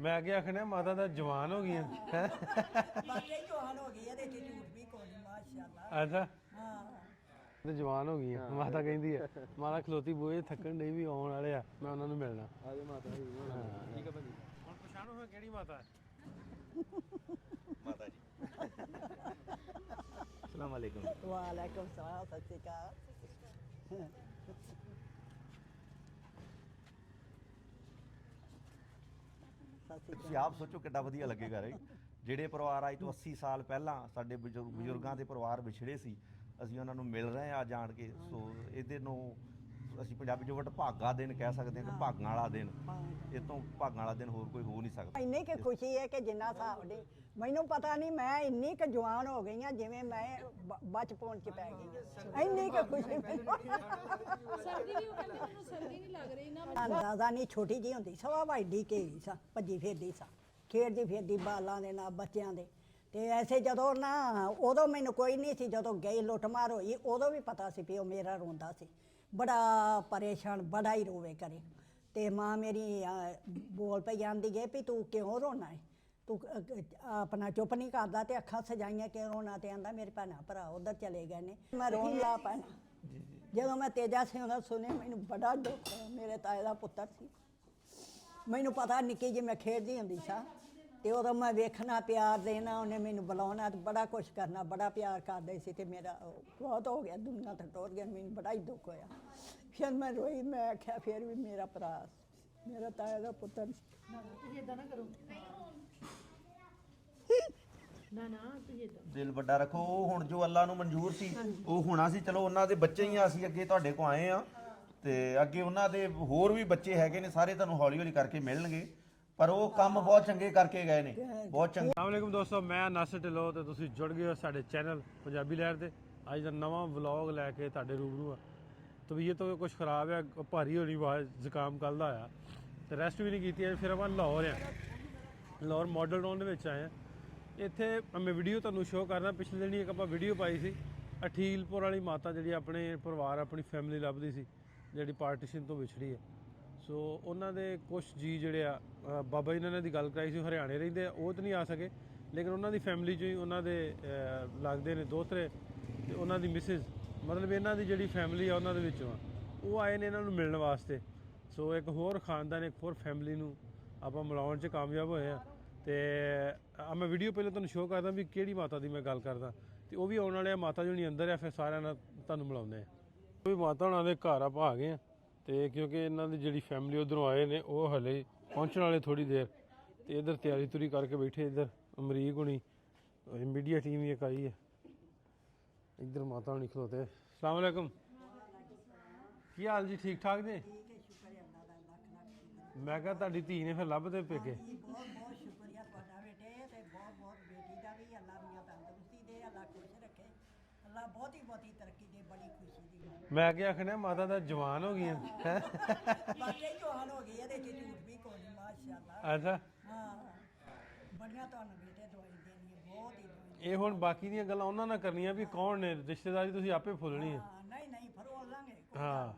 मैं अगे आखने माता दा जवान हो गई बाकी जवान हो गई है ते झूठ भी कोई नहीं माशाल्लाह। अच्छा हाँ ਤੇ ਜਵਾਨ ਹੋ ਗਈਆਂ ਮਾਤਾ ਕਹਿੰਦੀ ਹੈ ਮਾਤਾ ਖਲੋਤੀ ਬੋਏ ਥੱਕਣ ਨਹੀਂ ਵੀ ਆਉਣ ਵਾਲੇ ਆ ਮੈਂ ਉਹਨਾਂ ਨੂੰ ਮਿਲਣਾ ਆਜੋ ਮਾਤਾ ਜੀ ਠੀਕ ਹੈ ਭਾਜੀ ਹੁਣ ਪਛਾਣੋ ਫਿਰ ਕਿਹੜੀ ਮਾਤਾ ਹੈ ਮਾਤਾ ਜੀ अस्सलाम वालेकुम वालेकुम सलाम सत श्री अकाल। ਤੁਸੀਂ ਆਪ ਸੋਚੋ ਕਿੱਡਾ ਵਧੀਆ ਲੱਗੇਗਾ ਰੇ ਜਿਹੜੇ ਪਰਿਵਾਰ ਅੱਜ ਤੋਂ 80 ਸਾਲ ਪਹਿਲਾਂ ਸਾਡੇ ਬਜ਼ੁਰਗਾਂ ਦੇ ਪਰਿਵਾਰ ਵਿਛੜੇ ਸੀ ਅਸੀਂ ਉਹਨਾਂ ਨੂੰ ਮਿਲ ਰਹੇ ਆ ਜਾਣ ਕੇ ਸੋ ਇਹਦੇ ਨੂੰ ਅਸੀਂ ਪੰਜਾਬੀ ਜੋ ਭਾਗਾ ਦਿਨ ਕਹਿ ਸਕਦੇ ਹਾਂ ਕਿ ਭਾਗਾਂ ਵਾਲਾ ਦਿਨ ਇਹ ਤੋਂ ਭਾਗਾਂ ਵਾਲਾ ਦਿਨ ਹੋਰ ਕੋਈ ਹੋ ਨਹੀਂ ਸਕਦਾ। ਇੰਨੀ ਕਿ ਖੁਸ਼ੀ ਹੈ ਕਿ ਜਿੰਨਾ ਹਿਸਾਬ ਨਹੀਂ ਮੈਨੂੰ ਪਤਾ ਨਹੀਂ ਮੈਂ ਇੰਨੀ ਕਿ ਜਵਾਨ ਹੋ ਗਈ ਹਾਂ ਜਿਵੇਂ ਮੈਂ ਬਚਪਨ ਚ ਪੈ ਗਈ ਹਾਂ। ਇੰਨੀ ਕਿ ਖੁਸ਼ੀ ਸਰਦੀ ਵੀ ਉਹ ਕਹਿੰਦੇ ਮੈਨੂੰ ਸਰਦੀ ਨਹੀਂ ਲੱਗ ਰਹੀ ਨਾ ਅੰਦਾਜ਼ਾ ਨਹੀਂ ਛੋਟੀ ਜੀ ਹੁੰਦੀ ਸਵਾ ਵੱਡੀ ਕੇ ਸਾਂ ਭੱਜੀ ਫਿਰਦੀ ਸਾਂ ਖੇਡਦੀ ਫਿਰਦੀ ਬਾਲਾਂ ਦੇ ਨਾਲ ਬੱਚਿਆਂ ਦੇ ਤੇ ਐਸੇ ਜਦੋਂ ਨਾ ਉਦੋਂ ਮੈਨੂੰ ਕੋਈ ਨਹੀਂ ਸੀ ਜਦੋਂ ਗਈ ਲੁੱਟਮਾਰ ਹੋਈ ਉਦੋਂ ਵੀ ਪਤਾ ਸੀ ਵੀ ਉਹ ਮੇਰਾ ਰੋਂਦਾ ਸੀ ਬੜਾ ਪਰੇਸ਼ਾਨ ਬੜਾ ਹੀ ਰੋਵੇ ਕਰੇ ਤੇ ਮਾਂ ਮੇਰੀ ਬੋਲ ਪਈ ਜਾਂਦੀ ਗਈ ਵੀ ਤੂੰ ਕਿਉਂ ਰੋਣਾ ਹੈ ਤੂੰ ਆਪਣਾ ਚੁੱਪ ਨਹੀਂ ਕਰਦਾ ਤੇ ਅੱਖਾਂ ਸਜਾਈਆਂ ਕਿਉਂ ਰੋਣਾ ਤੇ ਆਂਦਾ ਮੇਰੇ ਭੈਣਾਂ ਭਰਾ ਉਧਰ ਚਲੇ ਗਏ ਨੇ ਮੈਂ ਰੋਣ ਲਾ ਪੈਣਾ ਜਦੋਂ ਮੈਂ ਤੇਜਾ ਸਿੰਘ ਦਾ ਸੁਣਿਆ ਮੈਨੂੰ ਬੜਾ ਦੁੱਖ ਹੋਇਆ ਮੇਰੇ ਤਾਏ ਦਾ ਪੁੱਤਰ ਸੀ ਮੈਨੂੰ ਪਤਾ ਨਿੱਕੀ ਜਿਹੀ ਮੈਂ ਖੇਡਦੀ ਹੁੰਦੀ ਸਾਂ ਤੇ ਉਦੋਂ ਮੈਂ ਵੇਖਣਾ ਪਿਆਰ ਦੇਣਾ ਉਹਨੇ ਮੈਨੂੰ ਬੁਲਾਉਣਾ ਤੇ ਬੜਾ ਕੁਛ ਕਰਨਾ ਬੜਾ ਪਿਆਰ ਕਰਦੇ ਸੀ ਤੇ ਮੇਰਾ ਬਹੁਤ ਹੋ ਗਿਆ ਦੁਨੀਆ ਤੋਂ ਟੁੱਟ ਗਿਆ ਮੈਨੂੰ ਬੜਾ ਹੀ ਦੁੱਖ ਹੋਇਆ ਫਿਰ ਮੈਂ ਰੋਈ ਮੈਂ ਆਖਿਆ ਫਿਰ ਵੀ ਮੇਰਾ ਭਰਾ ਮੇਰਾ ਤਾਇਆ ਦਾ ਪੁੱਤਰ ਤੁਸੀਂ ਇਦਾਂ ਨਾ ਕਰੋ ਨਾ ਨਾ ਤੁਸੀਂ ਇਦਾਂ ਦਿਲ ਵੱਡਾ ਰੱਖੋ ਉਹ ਹੁਣ ਜੋ ਅੱਲਾ ਨੂੰ ਮਨਜ਼ੂਰ ਸੀ ਉਹ ਹੋਣਾ ਸੀ ਚਲੋ ਉਹਨਾਂ ਦੇ ਬੱਚੇ ਹੀ ਆ ਅਸੀਂ ਅੱਗੇ ਤੁਹਾਡੇ ਕੋ ਆਏ ਆ ਤੇ ਅੱਗੇ ਉਹਨਾਂ ਦੇ ਹੋਰ ਵੀ ਬੱਚੇ ਹੈਗੇ ਨੇ ਸਾਰੇ ਤੁਹਾਨੂੰ ਹੌਲੀ ਹੌਲੀ ਕਰਕੇ ਮਿਲਣਗੇ ਪਰ ਉਹ ਕੰਮ ਬਹੁਤ ਚੰਗੇ ਕਰਕੇ ਗਏ ਨੇ ਬਹੁਤ ਚੰਗੇ। अस्सलाम वालेकुम दोस्तों मैं नासिर ढिल्लों ਤੇ ਤੁਸੀਂ ਜੁੜ ਗਏ ਹੋ ਸਾਡੇ ਚੈਨਲ ਪੰਜਾਬੀ ਲਹਿਰ ਤੇ ਅੱਜ ਦਾ ਨਵਾਂ ਵਲੌਗ ਲੈ ਕੇ ਤੁਹਾਡੇ ਰੂਬਰੂ ਆ ਤਬੀਅਤ ਤੋਂ ਕੁਝ ਖਰਾਬ ਹੈ ਭਾਰੀ ਹੋਣੀ ਆਵਾਜ਼ ਜ਼ੁਕਾਮ ਕੱਲ ਦਾ ਆਇਆ ਤੇ ਰੈਸਟ ਵੀ ਨਹੀਂ ਕੀਤੀ ਫਿਰ ਆਪਾਂ ਲਾਹੌਰ ਆ ਲਾਹੌਰ ਮਾਡਲ ਟਾਊਨ ਦੇ ਵਿੱਚ ਆਏ ਆ ਇੱਥੇ ਮੈਂ ਵੀਡੀਓ ਤੁਹਾਨੂੰ ਸ਼ੋਅ ਕਰਦਾ ਪਿਛਲੇ ਦਿਨੀ ਇੱਕ ਆਪਾਂ ਵੀਡੀਓ ਪਾਈ ਸੀ ਅਠੀਲਪੁਰ ਵਾਲੀ ਮਾਤਾ ਜਿਹੜੀ ਆਪਣੇ ਪਰਿਵਾਰ ਆਪਣੀ ਫੈਮਿਲੀ ਲੱਭਦੀ ਸੀ ਜਿਹੜੀ ਪਾਰਟੀਸ਼ਨ ਤੋਂ ਵਿਛੜੀ ਹੈ ਸੋ ਉਹਨਾਂ ਦੇ ਕੁਝ ਜੀ ਜਿਹੜੇ ਆ ਬਾਬਾ ਜੀ ਨੇ ਦੀ ਗੱਲ ਕਰਾਈ ਸੀ ਹਰਿਆਣੇ ਰਹਿੰਦੇ ਆ ਉਹ ਤਾਂ ਨਹੀਂ ਆ ਸਕੇ ਲੇਕਿਨ ਉਹਨਾਂ ਦੀ ਫੈਮਿਲੀ 'ਚੋਂ ਹੀ ਉਹਨਾਂ ਦੇ ਲੱਗਦੇ ਨੇ ਦੋਤਰੇ ਤੇ ਉਹਨਾਂ ਦੀ ਮਿਸਿਸ ਮਤਲਬ ਇਹਨਾਂ ਦੀ ਜਿਹੜੀ ਫੈਮਿਲੀ ਆ ਉਹਨਾਂ ਦੇ ਵਿੱਚੋਂ ਆ ਉਹ ਆਏ ਨੇ ਇਹਨਾਂ ਨੂੰ ਮਿਲਣ ਵਾਸਤੇ ਸੋ ਇੱਕ ਹੋਰ ਖਾਨਦਾਨ ਇੱਕ ਹੋਰ ਫੈਮਿਲੀ ਨੂੰ ਆਪਾਂ ਮਿਲਾਉਣ 'ਚ ਕਾਮਯਾਬ ਹੋਏ ਆ ਤੇ ਮੈਂ ਵੀਡੀਓ ਪਹਿਲਾਂ ਤੁਹਾਨੂੰ ਸ਼ੋਅ ਕਰਦਾ ਵੀ ਕਿਹੜੀ ਮਾਤਾ ਦੀ ਮੈਂ ਗੱਲ ਕਰਦਾ ਤੇ ਉਹ ਵੀ ਆਉਣ ਵਾਲੇ ਆ ਮਾਤਾ ਜਿਹੜੀ ਅੰਦਰ ਆ ਫਿਰ ਸਾਰਿਆਂ ਨਾਲ ਤੁਹਾਨੂੰ ਮਿਲਾਉਂਦੇ ਆ ਉਹ ਵੀ ਮਾਤਾ ਉਹਨਾਂ ਦੇ ਘਰ ਆਪਾਂ ਆ ਗਏ ਆ ਤੇ ਕਿਉਂਕਿ ਇਹਨਾਂ ਦੀ ਜਿਹੜੀ ਫੈਮਿਲੀ ਉਧਰੋਂ ਆਏ ਨੇ ਉਹ ਹਲੇ ਪਹੁੰਚਣ ਵਾਲੇ ਥੋੜੀ ਦੇਰ ਤੇ ਇਧਰ ਤਿਆਰੀ ਤੁਰੀ ਕਰਕੇ ਬੈਠੇ ਇਧਰ ਅਮਰੀਕ ਹੁਣੀ ਮੀਡੀਆ ਟੀਮ ਵੀ ਇੱਕ ਆਈ ਹੈ ਇਧਰ ਮਾਤਾ ਹੁਣੀ ਖਲੋਤੇ ਅਸਲਾਮ ਵਾਲੇਕੁਮ ਕੀ ਹਾਲ ਜੀ ਠੀਕ ਠਾਕ ਜੀ ਮੈਂ ਕਿਹਾ ਤੁਹਾਡੀ ਧੀ ਨੇ ਫਿਰ ਲੱਭਦੇ ਪੇਕੇ ਬਹੁਤ ਬਹੁਤ ਸ਼ੁਕਰੀਆ ਤੁਹਾਡਾ ਬੇਟੇ ਤੇ ਬਹੁਤ ਬਹੁਤ ਬੇਟੀ ਦਾ ਵੀ ਅੱਲਾ ਮੀਆਂ ਤੰਦਰੁਸਤੀ ਦੇ ਅੱਲਾ ਖੁਸ਼ ਰੱਖੇ ਅੱਲਾ ਬਹੁਤੀ ਤਰੱਕੀ ਦੇ ਬੜੀ ਖੁਸ਼ੀ ਦੀ ਗੱਲ ਮੈਂ ਕੀ ਆਖਣਾ ਮਾਤਾ ਦਾ ਜਵਾਨ ਹੋ ਗਈਆਂ ਬਾਕੀ ਜਵਾਨ ਹੋ ਗਈ ਇਹਦੇ ਚ ਝੂਠ ਵੀ ਕੋਈ ਨਹੀਂ ਮਾਸ਼ਾਅੱਲਾ। ਅੱਛਾ ਹਾਂ ਬੜੀਆਂ ਤੁਹਾਨੂੰ ਬੇਟੇ ਦਵਾਈ ਦੇਣੀ ਹੈ ਬਹੁਤ ਹੀ ਦਵਾਈ ਇਹ ਹੁਣ ਬਾਕੀ ਦੀਆਂ ਗੱਲਾਂ ਉਹਨਾਂ ਨਾਲ ਕਰਨੀਆਂ ਵੀ ਕੌਣ ਨੇ ਰਿਸ਼ਤੇਦਾਰੀ ਤੁਸੀਂ ਆਪੇ ਫੁੱਲਣੀ ਹੈ ਹਾਂ ਨਹੀਂ ਫਰੋਲ ਲਾਂਗੇ ਹਾਂ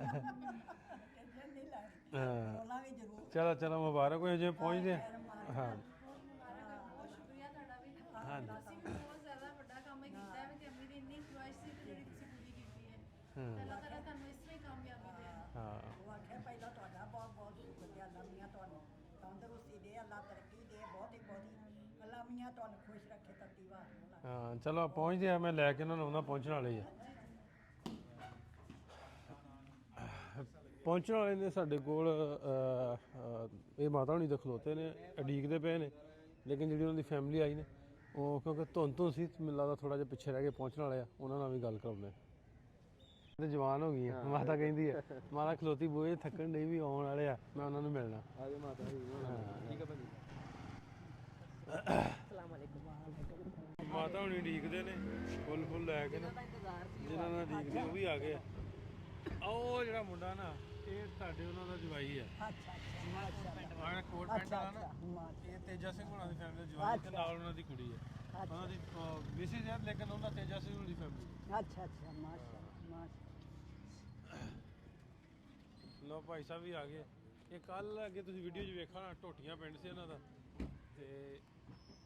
ਟੈਨਸ਼ਨ ਨਹੀਂ ਲੈਣੀ ਹਾਂ ਫਰੋਲਾਂ ਵੀ ਜ਼ਰੂਰ ਚਲੋ ਚਲੋ ਮੁਬਾਰਕ ਹੋ ਜੇ ਪਹੁੰਚਦੇ ਆ ਹਾਂ ਬਹੁਤ ਸ਼ੁਕਰੀਆ ਤੁਹਾਡਾ ਵੀ ਅਸੀਂ ਵੀ ਬਹੁਤ ਜ਼ਿਆਦਾ ਵੱਡਾ ਕੰਮ ਹੀ ਕੀਤਾ ਹੈ ਤੇ ਅੰਮੀ ਦੀ ਇੰਨੀ ਖੁਆਇਸ਼ ਸੀ ਤੇ ਜਿਹੜੀ ਤੁਸੀਂ ਪੂਰੀ ਕੀਤੀ ਹੈ ਅੱਲਾਹ ਤਾਲਾ ਤੁਹਾਨੂੰ ਇਸ ਤਰ੍ਹਾਂ ਹੀ ਕਾਮਯਾਬੀ ਦੇ ਹਾਂ ਉਹ ਆਖਿਆ ਪਹਿਲਾਂ ਤੁਹਾਡਾ ਬਹੁਤ ਬਹੁਤ ਸ਼ੁਕਰੀਆ ਅੱਲਾ ਮੀਆਂ ਤੁਹਾਨੂੰ ਤੰਦਰੁਸਤੀ ਦੇ ਅੱਲਾ ਤਰੱਕੀ ਦੇ ਬਹੁਤੀ ਅੱਲਾ ਮੀਆਂ ਤੁਹਾਨੂੰ ਖੁਸ਼ ਰੱਖੇ ਤੱਤੀ ਵਾਰ ਹਾਂ ਚਲੋ ਪਹੁੰਚਦੇ ਆ ਮੈਂ ਲੈ ਕੇ ਉਹਨਾਂ ਨੂੰ ਉਹਨਾਂ ਪਹੁੰਚਣ ਵਾਲੇ ਆ ਪਹੁੰਚਣ ਵਾਲੇ ਨੇ ਸਾਡੇ ਕੋਲ ਇਹ ਮਾਤਾ ਹੁਣੀ ਤਾਂ ਖਲੋਤੇ ਨੇ ਉਡੀਕਦੇ ਪਏ ਨੇ ਲੇਕਿਨ ਜਿਹੜੀ ਉਹਨਾਂ ਦੀ ਫੈਮਿਲੀ ਆਈ ਨੇ ਉਹ ਕਿਉਂਕਿ ਧੁੰਦ ਸੀ ਮੈਨੂੰ ਲੱਗਦਾ ਥੋੜਾ ਜਿਹਾ ਪਿੱਛੇ ਰਹਿ ਕੇ ਪਹੁੰਚਣ ਵਾਲੇ ਆ ਉਹਨਾਂ ਨਾਲ ਵੀ ਗੱਲ ਕਰਾਉਂਦੇ ਤੇ ਜਵਾਨ ਹੋ ਗਈਆਂ ਮਾਤਾ ਕਹਿੰਦੀ ਹੈ ਮਾਤਾ ਖਲੋਤੀ ਬੋਏ ਥੱਕਣ ਨਹੀਂ ਵੀ ਆਉਣ ਵਾਲੇ ਆ ਮੈਂ ਉਹਨਾਂ ਨੂੰ ਮਿਲਣਾ ਆਜੋ ਮਾਤਾ ਜੀ ਠੀਕ ਹੈ ਭਾਜੀ ਅਸਲਾਮ ਵਾਲੇਕੁਮ ਮਾਤਾ ਹੁਣੀ ਉਡੀਕਦੇ ਨੇ ਫੁੱਲ ਲੈ ਕੇ ਨਾ ਜਿਹਨਾਂ ਨਾਲ ਉਡੀਕਦੇ ਉਹ ਵੀ ਆ ਗਏ ਉਹ ਜਿਹੜਾ ਮੁੰਡਾ ਨਾ ਇਹ ਤੁਹਾਡੇ ਉਹਨਾਂ ਦਾ ਜਵਾਈ ਆ ਅੱਛਾ ਮਾਸ਼ਾਅੱਲਾ ਆਹ ਕੋਟ ਪੈਂਟ ਵਾਲਾ ਨਾ ਇਹ ਤੇਜਾ ਸਿੰਘ ਹੁਣਾਂ ਦੀ ਫੈਮਿਲੀ ਦਾ ਜਵਾਈ ਤੇ ਨਾਲ ਉਹਨਾਂ ਦੀ ਕੁੜੀ ਹੈ ਉਹਨਾਂ ਦੀ ਮਿਸਿਸ ਹੈ ਲੇਕਿਨ ਉਹਨਾਂ ਤੇਜਾ ਸਿੰਘ ਹੁਣੀ ਦੀ ਫੈਮਿਲੀ ਅੱਛਾ ਮਾਸ਼ਾਅੱਲਾ ਲੋ ਭਾਈ ਸਾਹਿਬ ਵੀ ਆ ਗਏ ਇਹ ਕੱਲ ਅੱਗੇ ਤੁਸੀਂ ਵੀਡੀਓ 'ਚ ਵੇਖਿਆ ਨਾ ਢੋਟੀਆਂ ਪਿੰਡ ਸੀ ਇਹਨਾਂ ਦਾ ਤੇ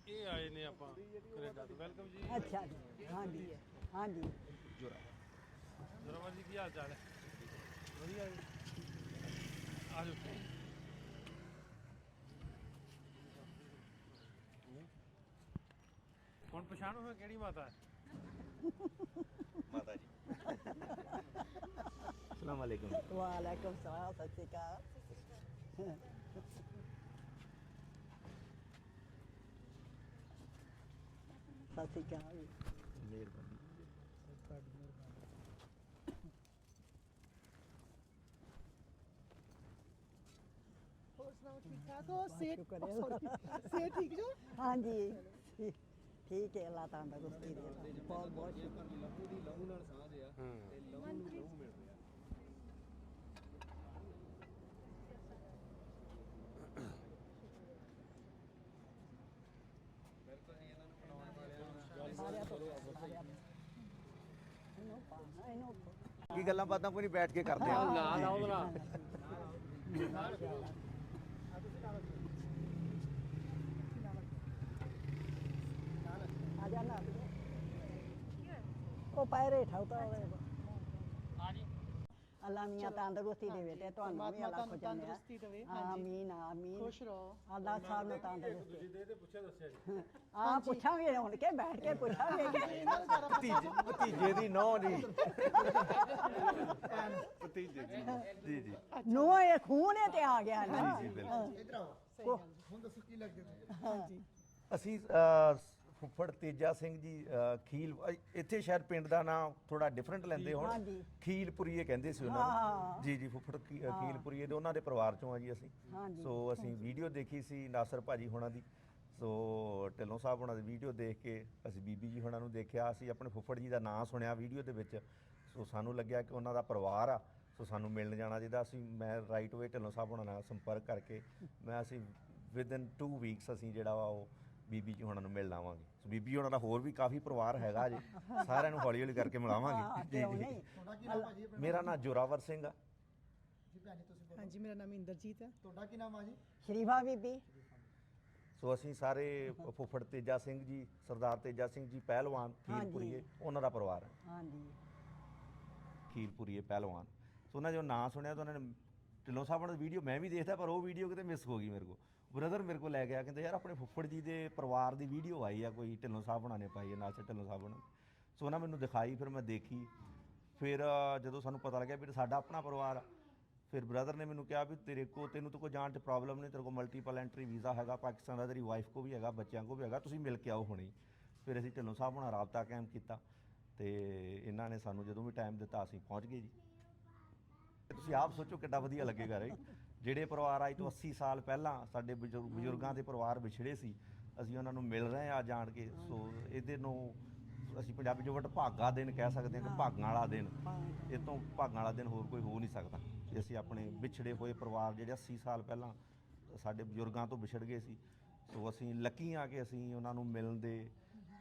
ਇਹ ਆਏ ਨੇ ਆਪਾਂ ਕੈਨੇਡਾ ਤੋਂ। ਵੈਲਕਮ ਜੀ। ਅੱਛਾ ਜੀ, ਹਾਂਜੀ ਹਾਂਜੀ। ਜ਼ੋਰਾਵਰ ਜੀ ਕੀ ਹਾਲ ਚਾਲ ਹੈ? ਵਧੀਆ ਜੀ। ਆ ਜਾਓ। ਹੁਣ ਪਛਾਣੋ ਫਿਰ ਕਿਹੜੀ ਮਾਤਾ ਹੈ? ਮਾਤਾ ਜੀ ਅਸਲਾਮ ਵਾਲੇਕੁਮ। ਵਾਲੇਕੁਮ ਸਲਾਮ, ਸਤਿ ਸ਼੍ਰੀ ਅਕਾਲ। ਸਤਿ ਸ਼੍ਰੀ ਅਕਾਲ। ਮਿਹਰਬਾਨੀ। ਹੋਰ ਸੁਣਾਓ ਠੀਕ ਠਾਕ ਹੋ? ਸਿਹਤ ਸ਼ੁਕਰ ਹੈ। ਸਿਹਤ ਠੀਕ ਜੋ? ਹਾਂਜੀ ਠੀਕ ਹੈ, ਅੱਲਾਹ ਤੰਦਰੁਸਤੀ ਦੇ। ਬਹੁਤ ਬਹੁਤ ਸ਼ੁਕਰ। ਲਹੂ ਦੀ ਲਹੂ ਨਾਲ ਸਾਂਝ ਆ ਤੇ ਲਹੂ ਨੂੰ ਲਹੂ ਮਿਲ ਰਿਹਾ। ਬਿਲਕੁਲ ਜੀ, ਇਹਨਾਂ ਨੂੰ ਬਣਾਉਣ ਵਾਲਿਆਂ ਸਾਰਿਆਂ ਤੋਂ ਇਹਨੂੰ ਕੀ ਗੱਲਾਂ ਬਾਤਾਂ ਕੋਈ ਨਹੀਂ, ਬੈਠ ਕੇ ਕਰਦੇ ਆ। ਨਾਲ ਆਓ ਨਾ। ਆ ਜਾਣਾ ਉਹ ਪੈਰੇ ਠਾਉਤਾ ਹੋਵੇ। ਅੱਲਾ ਮੀਆਂ ਤੰਦਰੁਸਤੀ ਦੇਵੇ ਤੇ ਤੁਹਾਨੂੰ ਵੀ ਅੱਲਾ ਖੁਸ਼ ਤੰਦਰੁਸਤੀ ਦੇਵੇ। ਆਮੀਨ ਆਮੀਨ। ਖੁਸ਼ ਰਹੋ। ਅੱਲਾ ਸਾਹਿਬ ਨੂੰ ਤੰਦਰੁਸਤੀ। ਤੁਸੀਂ ਦੇ ਪੁੱਛਿਆ ਦੱਸਿਆ ਜੀ। ਆ ਪੁੱਛਾਂਗੇ ਹੁਣ ਕੇ ਬੈਠ ਕੇ ਪੁੱਛਾਂਗੇ ਕਿ ਭਤੀਜੇ ਦੀ ਨੌ ਜੀ। ਭਤੀਜੇ ਦੀ ਜੀ ਜੀ ਨੂੰ ਇਹ ਖੂਨ ਹੈ ਤੇ ਆ ਗਿਆ ਨਾ। ਜੀ ਬਿਲਕੁਲ। ਇਧਰ ਆਓ। ਹੁਣ ਦੱਸੋ ਕੀ ਲੱਗਦੇ ਤੁਸੀਂ? ਹਾਂਜੀ। ਅਸੀਂ ਫੁੱਫੜ ਤੇਜਾ ਸਿੰਘ ਜੀ ਖੀਲ ਇੱਥੇ ਸ਼ਾਇਦ ਪਿੰਡ ਦਾ ਨਾਮ ਥੋੜਾ ਡਿਫਰੈਂਟ ਲੈਂਦੇ ਹੁਣ। ਹਾਂਜੀ। ਖੀਲਪੁਰੀਏ ਕਹਿੰਦੇ ਸੀ ਉਹਨਾਂ ਹਾਂ। ਨੂੰ। ਜੀ ਜੀ ਫੁੱਫੜ ਖੀਲਪੁਰੀਏ ਦੇ ਉਹਨਾਂ ਦੇ ਪਰਿਵਾਰ ਚੋਂ ਆ ਜੀ ਅਸੀਂ। ਹਾਂਜੀ। ਸੋ ਅਸੀਂ ਵੀਡੀਓ ਦੇਖੀ ਸੀ ਨਾਸਰ ਭਾਜੀ ਹੋਣਾ ਦੀ। ਸੋ ਢਿੱਲੋਂ ਸਾਹਿਬ ਹੋਣਾ ਦੀ ਵੀਡੀਓ ਦੇਖ ਕੇ ਅਸੀਂ ਬੀਬੀ ਜੀ ਹੋਣਾ ਨੂੰ ਦੇਖਿਆ। ਅਸੀਂ ਆਪਣੇ ਫੁੱਫੜ ਜੀ ਦਾ ਨਾਮ ਸੁਣਿਆ ਵੀਡੀਓ ਦੇ ਵਿੱਚ। ਸੋ ਸਾਨੂੰ ਲੱਗਿਆ ਕਿ ਉਹਨਾਂ ਦਾ ਪਰਿਵਾਰ ਆ, ਸੋ ਸਾਨੂੰ ਮਿਲਣ ਜਾਣਾ ਚਾਹੀਦਾ। ਮੈਂ ਰਾਈਟ ਵੇ ਢਿੱਲੋਂ ਸਾਹਿਬ ਹੋਣਾ ਨਾਲ ਸੰਪਰਕ ਕਰਕੇ ਅਸੀਂ ਵਿਦਨ 2 ਵੀਕਸ ਅਸੀਂ ਜਿਹੜਾ ਵਾ ਉਹ ਬੀਬੀ ਜੀ ਹੋਣਾ ਨੂੰ ਮਿਲ ਲਾਵਾਂਗੇ। ਸੋ ਬੀਬੀ ਹੋਣਾ ਦਾ ਹੋਰ ਵੀ ਕਾਫੀ ਪਰਿਵਾਰ ਹੈਗਾ ਜੀ, ਸਾਰਿਆਂ ਨੂੰ ਹੌਲੀ ਹੌਲੀ ਕਰਕੇ ਮਿਲਾਵਾਂਗੇ। ਜੀ ਕਿਉਂ ਜੀ ਨਹੀਂ। ਤੁਹਾਡਾ ਕੀ ਨਾਮ ਆ ਜੀ? ਮੇਰਾ ਨਾਮ ਜੋਰਾਵਰ ਸਿੰਘ ਆ ਜੀ ਭੈਣੀ ਤੁਸੀਂ ਬੋਲੋ। ਹਾਂਜੀ, ਮੇਰਾ ਨਾਮ ਇੰਦਰਜੀਤ ਹੈ। ਤੁਹਾਡਾ ਕੀ ਨਾਮ ਆ ਜੀ? ਸ਼ਰੀਫਾ ਬੀਬੀ। ਸੋ ਅਸੀਂ ਸਾਰੇ ਫੁੱਫੜ ਤੇਜਾ ਸਿੰਘ ਜੀ, ਸਰਦਾਰ ਤੇਜਾ ਸਿੰਘ ਜੀ ਪਹਿਲਵਾਨ ਖੀਲਪੁਰੀਏ, ਉਹਨਾਂ ਦਾ ਪਰਿਵਾਰ ਹੈ। ਹਾਂਜੀ। ਖੀਲਪੁਰੀਏ ਪਹਿਲਵਾਨ। ਸੋ ਉਹਨਾਂ ਜੋ ਨਾਂ ਸੁਣਿਆ ਤਾਂ ਉਹਨਾਂ ਨੇ ਢਿੱਲੋਂ ਸਾਹਿਬ ਨਾਲ ਵੀਡੀਓ ਮੈਂ ਵੀ ਦੇਖਦਾ, ਪਰ ਉਹ ਵੀਡੀਓ ਕਿਤੇ ਮਿਸ ਹੋ ਗਈ ਮੇਰੇ ਕੋਲ। ਬ੍ਰਦਰ ਮੇਰੇ ਕੋਲ ਲੈ ਗਿਆ, ਕਹਿੰਦੇ ਯਾਰ ਆਪਣੇ ਫੁੱਫੜ ਜੀ ਦੇ ਪਰਿਵਾਰ ਦੀ ਵੀਡੀਓ ਆਈ ਆ ਕੋਈ, ਢਿੱਲੋਂ ਸਾਹਿਬ ਹੋਣਾ ਨੇ ਪਾਈ ਹੈ ਨਾਲ, ਢਿੱਲੋਂ ਸਾਹਿਬ ਹੋਣਾ। ਸੋ ਉਹਨਾਂ ਮੈਨੂੰ ਦਿਖਾਈ, ਫਿਰ ਮੈਂ ਦੇਖੀ। ਫਿਰ ਜਦੋਂ ਸਾਨੂੰ ਪਤਾ ਲੱਗਿਆ ਵੀ ਸਾਡਾ ਆਪਣਾ ਪਰਿਵਾਰ ਆ, ਫਿਰ ਬ੍ਰਦਰ ਨੇ ਮੈਨੂੰ ਕਿਹਾ ਵੀ ਤੈਨੂੰ ਤਾਂ ਕੋਈ ਜਾਣ 'ਚ ਪ੍ਰੋਬਲਮ ਨਹੀਂ, ਤੇਰੇ ਕੋਲ ਮਲਟੀਪਲ ਐਂਟਰੀ ਵੀਜ਼ਾ ਹੈਗਾ ਪਾਕਿਸਤਾਨ ਦਾ, ਤੇਰੀ ਵਾਈਫ ਕੋ ਵੀ ਹੈਗਾ, ਬੱਚਿਆਂ ਕੋ ਵੀ ਹੈਗਾ, ਤੁਸੀਂ ਮਿਲ ਕੇ ਆਓ ਹੁਣੇ। ਫਿਰ ਅਸੀਂ ਢਿੱਲੋਂ ਸਾਹਿਬ ਨਾਲ ਰਾਬਤਾ ਕਾਇਮ ਕੀਤਾ ਤੇ ਇਹਨਾਂ ਨੇ ਸਾਨੂੰ ਜਦੋਂ ਵੀ ਟਾਈਮ ਦਿੱਤਾ ਅਸੀਂ ਪਹੁੰਚ ਗਏ ਜੀ। ਤੁਸੀਂ ਆਪ ਸੋਚੋ ਕਿੱਡਾ ਵਧੀਆ ਲੱਗੇਗਾ ਰੇ, ਜਿਹੜੇ ਪਰਿਵਾਰ ਅੱਜ ਤੋਂ 80 ਸਾਲ ਪਹਿਲਾਂ ਸਾਡੇ ਬਜ਼ੁਰਗਾਂ ਦੇ ਪਰਿਵਾਰ ਵਿਛੜੇ ਸੀ, ਅਸੀਂ ਉਹਨਾਂ ਨੂੰ ਮਿਲ ਰਹੇ ਆ ਜਾਣ ਕੇ। ਸੋ ਇਹਦੇ ਨੂੰ ਅਸੀਂ ਪੰਜਾਬੀ 'ਚ ਵਡਭਾਗਾ ਦਿਨ ਕਹਿ ਸਕਦੇ ਹਾਂ ਕਿ ਭਾਗਾਂ ਵਾਲਾ ਦਿਨ। ਇਹ ਤੋਂ ਭਾਗਾਂ ਵਾਲਾ ਦਿਨ ਹੋਰ ਕੋਈ ਹੋ ਨਹੀਂ ਸਕਦਾ ਕਿ ਅਸੀਂ ਆਪਣੇ ਵਿਛੜੇ ਹੋਏ ਪਰਿਵਾਰ ਜਿਹੜੇ 80 ਸਾਲ ਪਹਿਲਾਂ ਸਾਡੇ ਬਜ਼ੁਰਗਾਂ ਤੋਂ ਵਿਛੜ ਗਏ ਸੀ, ਸੋ ਅਸੀਂ ਲੱਕੀ ਆ ਕਿ ਅਸੀਂ ਉਹਨਾਂ ਨੂੰ ਮਿਲਣ ਦੇ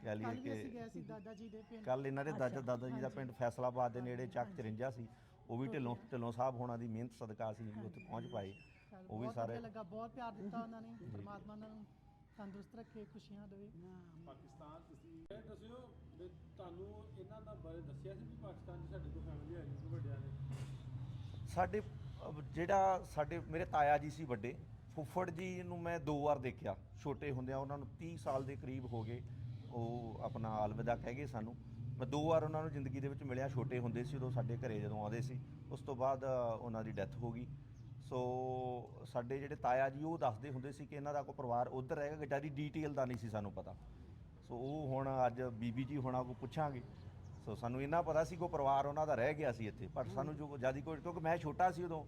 ਕਹਿ ਲਈਏ ਅਸੀਂ ਕਿ ਗਏ ਸੀ ਦਾਦਾ ਜੀ ਦੇ ਪਿੰਡ। ਕੱਲ ਇਹਨਾਂ ਦੇ ਦਾਦਾ ਜੀ ਦਾ ਪਿੰਡ ਫੈਸਲਾਬਾਦ ਦੇ ਨੇੜੇ ਚੱਕ 54 ਸੀ, ਉਹ ਵੀ ਢਿੱਲੋਂ ਸਾਹਿਬ ਹੋਣਾ ਦੀ ਮਿਹਨਤ ਸਦਕਾ ਅਸੀਂ ਉੱਥੇ ਪਹੁੰਚ ਪਾਏ। ਉਹ ਵੀ ਸਾਰੇ ਲੱਗਾ, ਬਹੁਤ ਪਿਆਰ ਦਿੱਤਾ ਉਹਨਾਂ ਨੇ। ਪਰਮਾਤਮਾ ਉਹਨਾਂ ਨੂੰ ਤੰਦਰੁਸਤ ਰੱਖੇ, ਖੁਸ਼ੀਆਂ ਦੇਵੇ। ਪਾਕਿਸਤਾਨ ਤੁਸੀਂ ਇਹ ਦੱਸਿਓ ਵੀ ਤੁਹਾਨੂੰ ਇਹਨਾਂ ਦਾ ਬਾਰੇ ਦੱਸਿਆ ਸੀ ਵੀ ਪਾਕਿਸਤਾਨ 'ਚ ਸਾਡੇ ਕੋਲ ਫੈਮਿਲੀ ਹੈਗੀ ਕੋਈ ਵੱਡਿਆਂ ਨੇ? ਸਾਡੇ ਮੇਰੇ ਤਾਇਆ ਜੀ ਸੀ ਵੱਡੇ, ਫੁੱਫੜ ਜੀ ਨੂੰ ਮੈਂ 2 ਵਾਰ ਦੇਖਿਆ ਛੋਟੇ ਹੁੰਦਿਆਂ। ਉਹਨਾਂ ਨੂੰ 30 ਸਾਲ ਦੇ ਕਰੀਬ ਹੋ ਗਏ, ਉਹ ਆਪਣਾ ਅਲਵਿਦਾ ਕਹਿ ਗਏ ਸਾਨੂੰ। ਮੈਂ 2 ਵਾਰ ਉਹਨਾਂ ਨੂੰ ਜ਼ਿੰਦਗੀ ਦੇ ਵਿੱਚ ਮਿਲਿਆ, ਛੋਟੇ ਹੁੰਦੇ ਸੀ ਉਦੋਂ ਸਾਡੇ ਘਰੇ ਜਦੋਂ ਆਉਂਦੇ ਸੀ। ਉਸ ਤੋਂ ਬਾਅਦ ਉਹਨਾਂ ਦੀ ਡੈਥ ਹੋ ਗਈ। ਸੋ ਸਾਡੇ ਜਿਹੜੇ ਤਾਇਆ ਜੀ ਉਹ ਦੱਸਦੇ ਹੁੰਦੇ ਸੀ ਕਿ ਇਹਨਾਂ ਦਾ ਕੋਈ ਪਰਿਵਾਰ ਉੱਧਰ ਰਹੇਗਾ, ਜਿਆਦਾ ਡਿਟੇਲ ਦਾ ਨਹੀਂ ਸੀ ਸਾਨੂੰ ਪਤਾ। ਸੋ ਉਹ ਹੁਣ ਅੱਜ ਬੀਬੀ ਜੀ ਹੋਣਾ ਕੋ ਪੁੱਛਾਂਗੇ। ਸੋ ਸਾਨੂੰ ਇੰਨਾ ਪਤਾ ਸੀ ਕੋਈ ਪਰਿਵਾਰ ਉਹਨਾਂ ਦਾ ਰਹਿ ਗਿਆ ਸੀ ਇੱਥੇ, ਪਰ ਸਾਨੂੰ ਜੋ ਜ਼ਿਆਦਾ ਕੋਈ, ਕਿਉਂਕਿ ਮੈਂ ਛੋਟਾ ਸੀ ਉਦੋਂ,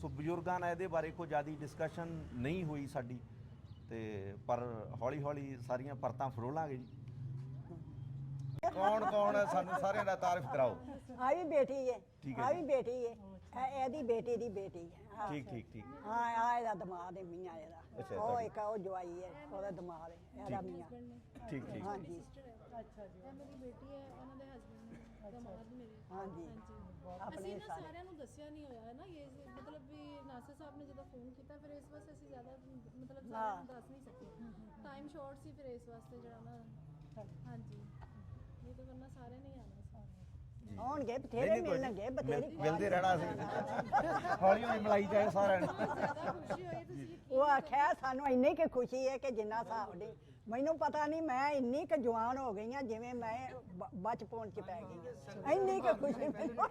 ਸੋ ਬਜ਼ੁਰਗਾਂ ਨਾਲ ਇਹਦੇ ਬਾਰੇ ਕੋਈ ਜ਼ਿਆਦਾ ਡਿਸਕਸ਼ਨ ਨਹੀਂ ਹੋਈ ਸਾਡੀ। ਤੇ ਪਰ ਹੌਲੀ ਹੌਲੀ ਸਾਰੀਆਂ ਪਰਤਾਂ ਫਰੋਲਾਂਗੇ ਜੀ। ਕੌਣ ਹੈ ਸਾਨੂੰ ਸਾਰਿਆਂ ਦਾ ਤਾਰੀਫ ਕਰਾਓ। ਆ ਵੀ ਬੇਟੀ ਹੈ, ਠੀਕ ਹੈ ਆ ਜੀ। ਵੀ ਬੇਟੀ ਹੈ, ਇਹਦੀ ਬੇਟੀ ਦੀ ਬੇਟੀ ਹੈ। ਠੀਕ ਠੀਕ ਠੀਕ। ਹਾਂ ਆ ਇਹਦਾ ਦਮਾਦ ਹੈ ਮੀਆਂ ਇਹਦਾ। ਅੱਛਾ ਉਹ ਤੁਹਾਡੀ- ਇੱਕ ਉਹ ਜਵਾਈ ਹੈ ਉਹਦਾ ਦਿਮਾਗ ਹੈ ਇਹਦਾ ਮੀਆਂ ਠੀਕ ਠੀਕ ਹਾਂਜੀ ਅੱਛਾ ਜੀ ਇਹ ਮੇਰੀ ਬੇਟੀ ਹੈ ਉਹਨਾਂ ਦੇ ਹਸਬੰਡ ਨੇ ਦਮਾਦ ਮੇਰੇ ਹਾਂਜੀ ਆਪਣੇ ਅਸੀਂ ਨਾ ਸਾਰੇ ਸਾਰਿਆਂ ਨੂੰ ਦੱਸਿਆ ਨਹੀਂ ਹੋਇਆ ਹੈ ਨਾ ਇਹ ਮਤਲਬ ਵੀ ਨਾਸਰ ਸਾਹਿਬ ਨੇ ਜਦੋਂ ਫੋਨ ਕੀਤਾ ਫਿਰ ਇਸ ਵਾਸਤੇ ਅਸੀਂ ਜ਼ਿਆਦਾ ਮਤਲਬ ਸਾਰਿਆਂ ਨੂੰ ਦੱਸ ਨਹੀਂ ਸਕੇ ਟਾਈਮ ਸ਼ਾਰਟ ਸੀ ਫਿਰ ਇਸ ਵਾਸਤੇ ਜਿਹੜਾ ਨਾ ਹਾਂਜੀ ਨਹੀਂ ਤਾਂ ਵਰਨਾ ਸਾਰਿਆਂ ਨੇ ਹੀ ਆਉਣਾ ਸੀ ਆਉਣਗੇ ਬਥੇਰੇ ਮਿਲਣਗੇ ਬਥੇਰੀ ਮਿਲਦੇ ਰਹਿਣਾ ਸੀ ਹੌਲੀ ਹੌਲੀ ਮਲਾਈ ਜਾਏ ਸਾਰਿਆਂ ਨੂੰ ਜ਼ਿਆਦਾ ਖੁਸ਼ੀ ਹੋਈ ਤੁਸੀਂ ਉਹ ਆਖਿਆ ਸਾਨੂੰ ਇੰਨੀ ਕਿ ਖੁਸ਼ੀ ਹੈ ਕਿ ਜਿੰਨਾ ਹਿਸਾਬ ਨਹੀਂ ਮੈਨੂੰ ਪਤਾ ਨਹੀਂ ਮੈਂ ਇੰਨੀ ਕਿ ਜਵਾਨ ਹੋ ਗਈ ਹਾਂ ਜਿਵੇਂ ਮੈਂ ਬਚਪਨ ਚ ਪੈ ਗਈ ਹਾਂ ਇੰਨੀ ਕਿ ਖੁਸ਼ੀ ਮੈਨੂੰ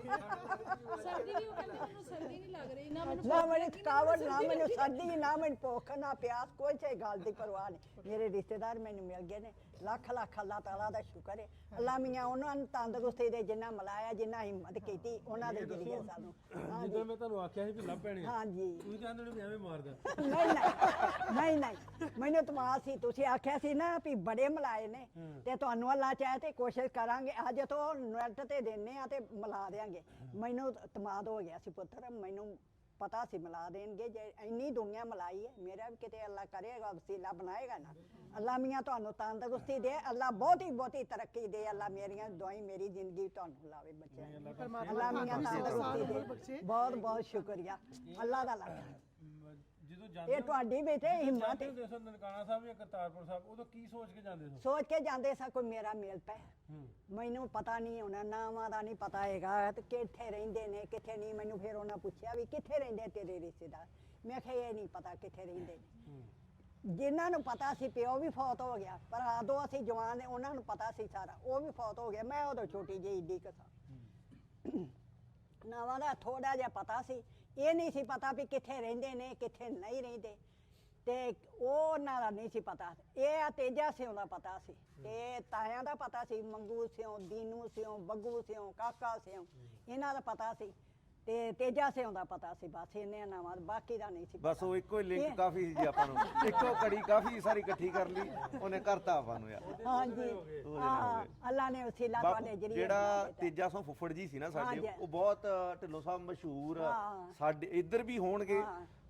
ਸਰਦੀ ਵੀ ਉਹ ਕਹਿੰਦੇ ਮੈਨੂੰ ਸਰਦੀ ਨਹੀਂ ਲੱਗ ਰਹੀ ਨਾ ਮੈਨੂੰ ਨਾ ਮੈਨੂੰ ਥਕਾਵਟ ਨਾ ਮੈਨੂੰ ਸਰਦੀ ਨਾ ਮੈਨੂੰ ਭੁੱਖ ਨਾ ਪਿਆਸ ਕੋਈ ਸੇ ਗੱਲ ਦੀ ਪਰਵਾਹ ਨਹੀਂ ਮੇਰੇ ਰਿਸ਼ਤੇਦਾਰ ਮੈਨੂੰ ਮਿਲ ਗਏ ਨੇ ਲੱਖ ਲੱਖ ਅੱਲਾਹ ਤਾਲਾ ਦਾ ਸ਼ੁਕਰ ਹੈ ਅੱਲਾ ਮੀਆਂ ਉਹਨਾਂ ਨੂੰ ਤੰਦਰੁਸਤੀ ਦੇ ਜਿੰਨਾ ਮਲਾਇਆ ਜਿੰਨਾ ਹਿੰਮਤ ਕੀਤੀ ਉਹਨਾਂ ਦੇ ਜਰੀਏ ਸਾਨੂੰ ਜਿੱਦਾਂ ਮੈਂ ਤੁਹਾਨੂੰ ਆਖਿਆ ਸੀ ਵੀ ਲੱਭ ਪੈਣੇ ਆ, ਹਾਂਜੀ ਤੁਸੀਂ ਕਹਿੰਦੇ ਨੇ ਵੀ ਐਵੇਂ ਮਾਰਦਾ ਨਹੀਂ ਮੈਨੂੰ ਤਮਾਸ ਸੀ ਤੁਸੀਂ ਆਖਿਆ ਸੀ ਨਾ ਵੀ ਬੜੇ ਮਲਾਏ ਨੇ ਤੇ ਤੁਹਾਨੂੰ ਅੱਲਾ ਚਾਹੇ ਤੇ ਕੋਸ਼ਿਸ਼ ਕਰਾਂਗੇ ਅੱਜ ਤੋਂ ਨੈਟ ਤੇ ਦਿੰਨੇ ਆ ਤੇ ਮਿਲਾ ਦੇਾਂਗੇ ਮੈਨੂੰ ਤਮਾਦ ਹੋ ਗਿਆ ਸੀ ਪੁੱਤਰ ਮੈਨੂੰ ਪਤਾ ਸੀ ਮਿਲਾ ਦੇਣਗੇ ਜੇ ਇੰਨੀ ਦੁਨੀਆ ਮਲਾਈ ਹੈ ਮੇਰਾ ਵੀ ਕਿਤੇ ਅੱਲਾ ਕਰੇਗਾ ਵਸੀਲਾ ਬਣਾਏਗਾ ਨਾ ਅੱਲਾ ਮੀਆਂ ਤੁਹਾਨੂੰ ਤੰਦਰੁਸਤੀ ਦੇ ਅੱਲਾ ਬਹੁਤੀ ਤਰੱਕੀ ਦੇ ਅੱਲਾ ਮੇਰੀਆਂ ਦੁਆਈ ਮੇਰੀ ਜ਼ਿੰਦਗੀ ਤੁਹਾਨੂੰ ਲਾਵੇ ਬੱਚਿਆਂ ਨੂੰ ਅੱਲਾ ਮੀਆਂ ਤੰਦਰੁਸਤੀ ਦੇ ਬਹੁਤ ਸ਼ੁਕਰੀਆ ਅੱਲਾ ਦਾ ਲੱਗਾ ਜਦੋਂ ਇਹ ਜਾਂਦੇ ਤੁਹਾਡੀ ਬੇਟੇ ਹਿੰਮਤ ਜਾਂਦੇ ਹੁੰਦੇ ਸਨ ਨਨਕਾਣਾ ਸਾਹਿਬ ਜਾਂ ਕਰਤਾਰਪੁਰ ਸਾਹਿਬ ਉਦੋਂ ਕੀ ਸੋਚ ਕੇ ਜਾਂਦੇ ਸੋ ਸੋਚ ਕੇ ਜਾਂਦੇ ਸਾਂ ਕੋਈ ਮੇਰਾ ਮੇਲ ਪੈ ਮੈਨੂੰ ਪਤਾ ਨਹੀਂ ਹੋਣਾ ਨਾਵਾਂ ਦਾ ਨਹੀਂ ਪਤਾ ਹੈਗਾ ਤੇ ਕਿੱਥੇ ਰਹਿੰਦੇ ਨੇ ਕਿੱਥੇ ਨਹੀਂ ਮੈਨੂੰ ਫਿਰ ਉਹਨਾਂ ਪੁੱਛਿਆ ਵੀ ਕਿੱਥੇ ਰਹਿੰਦੇ ਤੇਰੇ ਰਿਸ਼ਤੇਦਾਰ ਮੈਂ ਕਿਹਾ ਇਹ ਨਹੀਂ ਪਤਾ ਕਿੱਥੇ ਰਹਿੰਦੇ ਨੇ ਜਿਨ੍ਹਾਂ ਨੂੰ ਪਤਾ ਸੀ ਪਿਓ ਵੀ ਫੌਤ ਹੋ ਗਿਆ ਪਰ ਉਦੋਂ ਅਸੀਂ ਜਵਾਨ ਨੇ ਉਹਨਾਂ ਨੂੰ ਪਤਾ ਸੀ ਸਾਰਾ ਉਹ ਵੀ ਫੌਤ ਹੋ ਗਿਆ ਮੈਂ ਉਦੋਂ ਛੋਟੀ ਜਿਹੀ ਏਡੀ ਕਸਾਂ ਨਾਵਾਂ ਦਾ ਥੋੜਾ ਜਿਹਾ ਪਤਾ ਸੀ ਇਹ ਨਹੀਂ ਸੀ ਪਤਾ ਵੀ ਕਿੱਥੇ ਰਹਿੰਦੇ ਨੇ ਕਿੱਥੇ ਨਹੀਂ ਰਹਿੰਦੇ ਤੇ ਉਹ ਉਹਨਾਂ ਦਾ ਨਹੀਂ ਸੀ ਪਤਾ ਇਹ ਆ ਤੇਜਾ ਸਿਉਂ ਦਾ ਪਤਾ ਸੀ ਤੇ ਤਾਇਆਂ ਦਾ ਪਤਾ ਸੀ ਮੰਗੂ ਸਿਉਂ ਦੀਨੂ ਸਿਉਂ ਬੱਗੂ ਸਿਉਂ ਕਾਕਾ ਸਿਉਂ ਇਹਨਾਂ ਦਾ ਪਤਾ ਸੀ ਤੇ ਤੇਜਾ ਸਿਉਂ ਦਾ ਪਤਾ ਸੀ ਬਸ ਇਹਨੇ ਨਾਵਾਂ ਬਾਕੀ ਦਾ ਨਹੀਂ ਸੀ ਬਸ ਉਹ ਇੱਕੋ ਹੀ ਲਿੰਕ ਕਾਫੀ ਸੀ ਜੀ ਆਪਾਂ ਨੂੰ ਇੱਕੋ ਕੜੀ ਕਾਫੀ ਸਾਰੀ ਇਕੱਠੀ ਕਰ ਲਈ ਉਹਨੇ ਕਰਤਾ ਆਪਾਂ ਨੂੰ ਯਾਰ ਹਾਂਜੀ ਹਾਂ ਅੱਲਾ ਨੇ ਵਸੀਲਾ ਤੁਹਾਡੇ ਜਰੀਏ ਜਿਹੜਾ ਤੇਜਾ ਸੋਂ ਫੁੱਫੜ ਜੀ ਸੀ ਨਾ ਸਾਡੇ ਉਹ ਬਹੁਤ ਢਿੱਲੋਂ ਸਾਹਿਬ ਮਸ਼ਹੂਰ ਸਾਡੇ ਇੱਧਰ ਵੀ ਹੋਣਗੇ